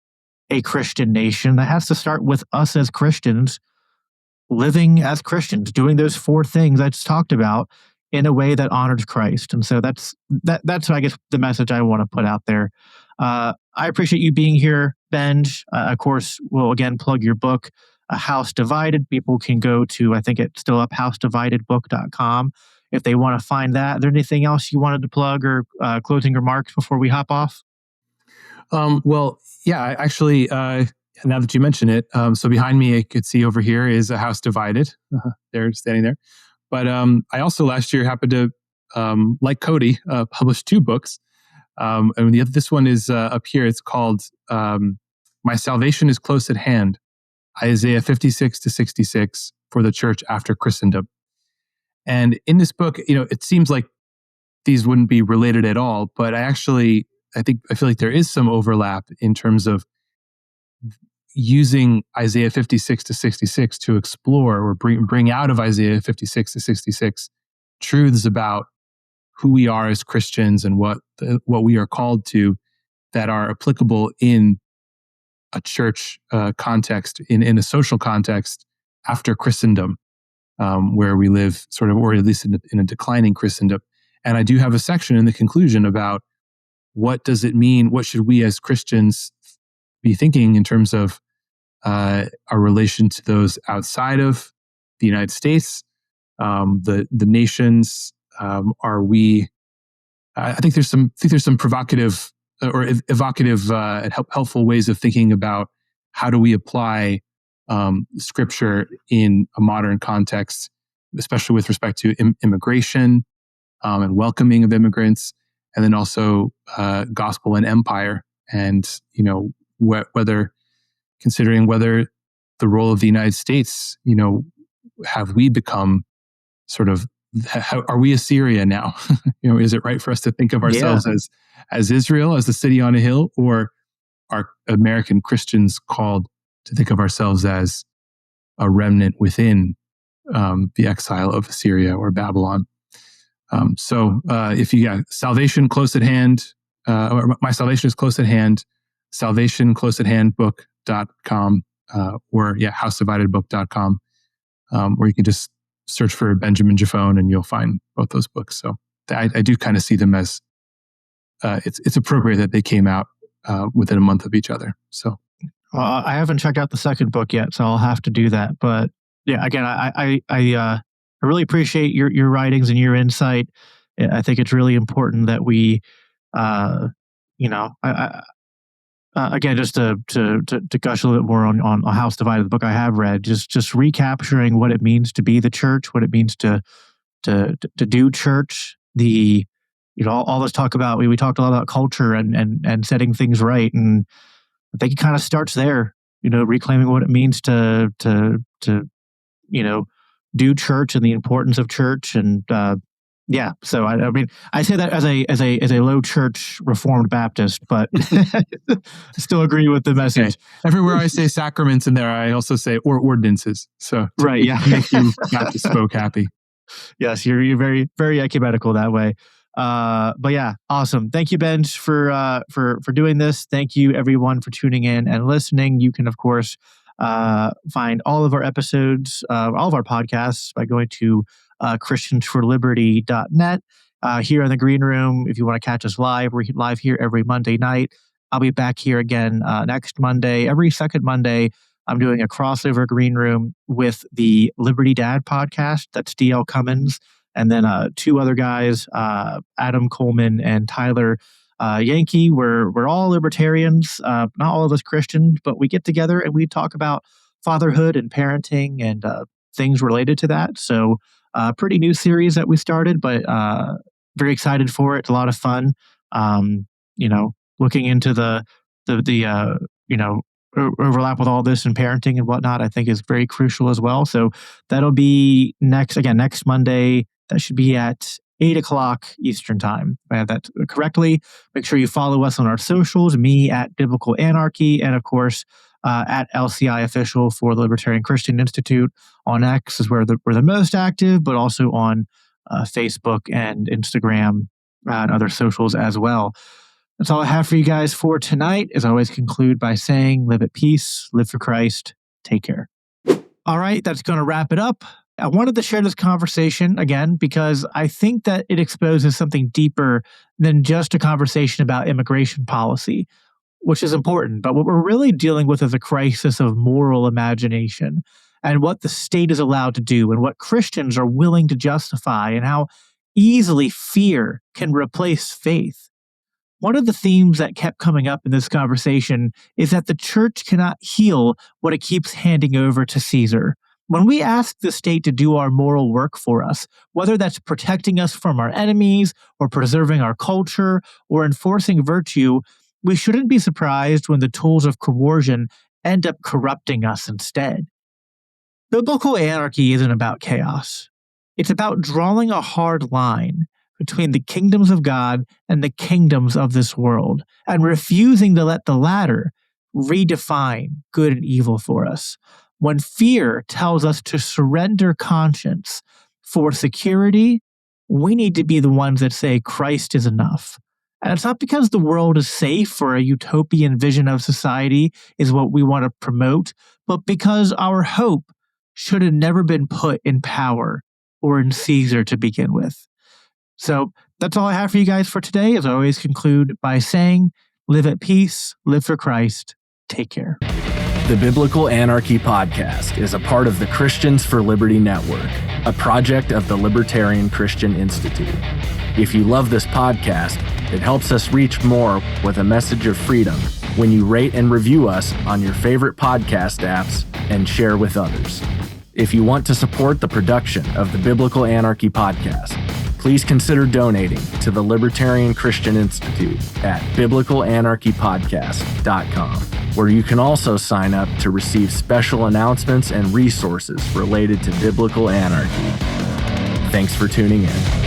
a Christian nation, that has to start with us as Christians living as Christians, doing those 4 things I just talked about in a way that honors Christ. And so that's I guess the message I want to put out there. I appreciate you being here, Benj. Of course, we'll again plug your book, A House Divided. People can go to, I think it's still up, housedividedbook.com if they want to find that. Is there anything else you wanted to plug or closing remarks before we hop off? Well, yeah, actually, now that you mention it, so behind me, I could see over here is A House Divided. They're standing there. But I also last year happened to, like Cody, publish 2 books. And this one is up here. It's called My Salvation is Close at Hand, Isaiah 56 to 66 for the Church After Christendom. And in this book, it seems like these wouldn't be related at all, but I feel like there is some overlap in terms of using Isaiah 56 to 66 to explore or bring out of Isaiah 56 to 66 truths about who we are as Christians and what we are called to that are applicable in a church context, in a social context after Christendom, where we live sort of, or at least in a declining Christendom. And I do have a section in the conclusion about what does it mean? What should we as Christians be thinking in terms of our relation to those outside of the United States, the nations? Are we? I think there's some provocative or evocative and helpful ways of thinking about how do we apply Scripture in a modern context, especially with respect to immigration and welcoming of immigrants, and then also gospel and empire, and whether the role of the United States, have we become sort of, are we Assyria now? Is it right for us to think of ourselves as Israel, as the city on a hill, or are American Christians called to think of ourselves as a remnant within the exile of Assyria or Babylon? So if you got salvation close at hand, or My Salvation is Close at Hand, salvationcloseathandbook.com, or housedividedbook.com, or you can just search for Benjamin Giffone and you'll find both those books. So I do kind of see them as it's appropriate that they came out within a month of each other. So I haven't checked out the second book yet, so I'll have to do that. But yeah, again, I really appreciate your writings and your insight. I think it's really important that we, again, just to gush a little bit more on A House Divided, the book I have read, just recapturing what it means to be the church, what it means to do church. All this talk about, we talked a lot about culture and setting things right, and I think it kind of starts there. Reclaiming what it means to do church and the importance of church, and so I mean, I say that as a low church Reformed Baptist, but still agree with the message. Okay. Everywhere I say sacraments in there, I also say ordinances. So right, yeah, make you Baptist folk happy. Yes, you're very, very ecumenical that way. But yeah, awesome. Thank you, Benj, for doing this. Thank you, everyone, for tuning in and listening. You can, of course, find all of our episodes, all of our podcasts by going to christiansforliberty.net. Here in the green room, if you want to catch us live, we're live here every Monday night. I'll be back here again next Monday. Every second Monday, I'm doing a crossover green room with the Liberty Dad podcast. That's D.L. Cummins. And then 2 other guys, Adam Coleman and Tyler Yankee. We're all libertarians, not all of us Christians, but we get together and we talk about fatherhood and parenting and things related to that. So pretty new series that we started, but very excited for it. It's a lot of fun. Looking into the overlap with all this and parenting and whatnot, I think is very crucial as well. So that'll be next Monday. That should be at 8:00 Eastern time. If I have that correctly. Make sure you follow us on our socials, me at Biblical Anarchy, and of course, at LCI Official for the Libertarian Christian Institute. On X is where we're the most active, but also on Facebook and Instagram and other socials as well. That's all I have for you guys for tonight. As I always conclude by saying, live at peace, live for Christ, take care. All right, that's going to wrap it up. I wanted to share this conversation again because I think that it exposes something deeper than just a conversation about immigration policy, which is important. But what we're really dealing with is a crisis of moral imagination and what the state is allowed to do and what Christians are willing to justify and how easily fear can replace faith. One of the themes that kept coming up in this conversation is that the church cannot heal what it keeps handing over to Caesar. When we ask the state to do our moral work for us, whether that's protecting us from our enemies or preserving our culture or enforcing virtue, we shouldn't be surprised when the tools of coercion end up corrupting us instead. Biblical anarchy isn't about chaos. It's about drawing a hard line between the kingdoms of God and the kingdoms of this world, and refusing to let the latter redefine good and evil for us. When fear tells us to surrender conscience for security, we need to be the ones that say Christ is enough. And it's not because the world is safe or a utopian vision of society is what we want to promote, but because our hope should have never been put in power or in Caesar to begin with. So that's all I have for you guys for today. As I always conclude by saying, live at peace, live for Christ, take care. The Biblical Anarchy Podcast is a part of the Christians for Liberty Network, a project of the Libertarian Christian Institute. If you love this podcast, it helps us reach more with a message of freedom when you rate and review us on your favorite podcast apps and share with others. If you want to support the production of the Biblical Anarchy Podcast, please consider donating to the Libertarian Christian Institute at biblicalanarchypodcast.com, where you can also sign up to receive special announcements and resources related to biblical anarchy. Thanks for tuning in.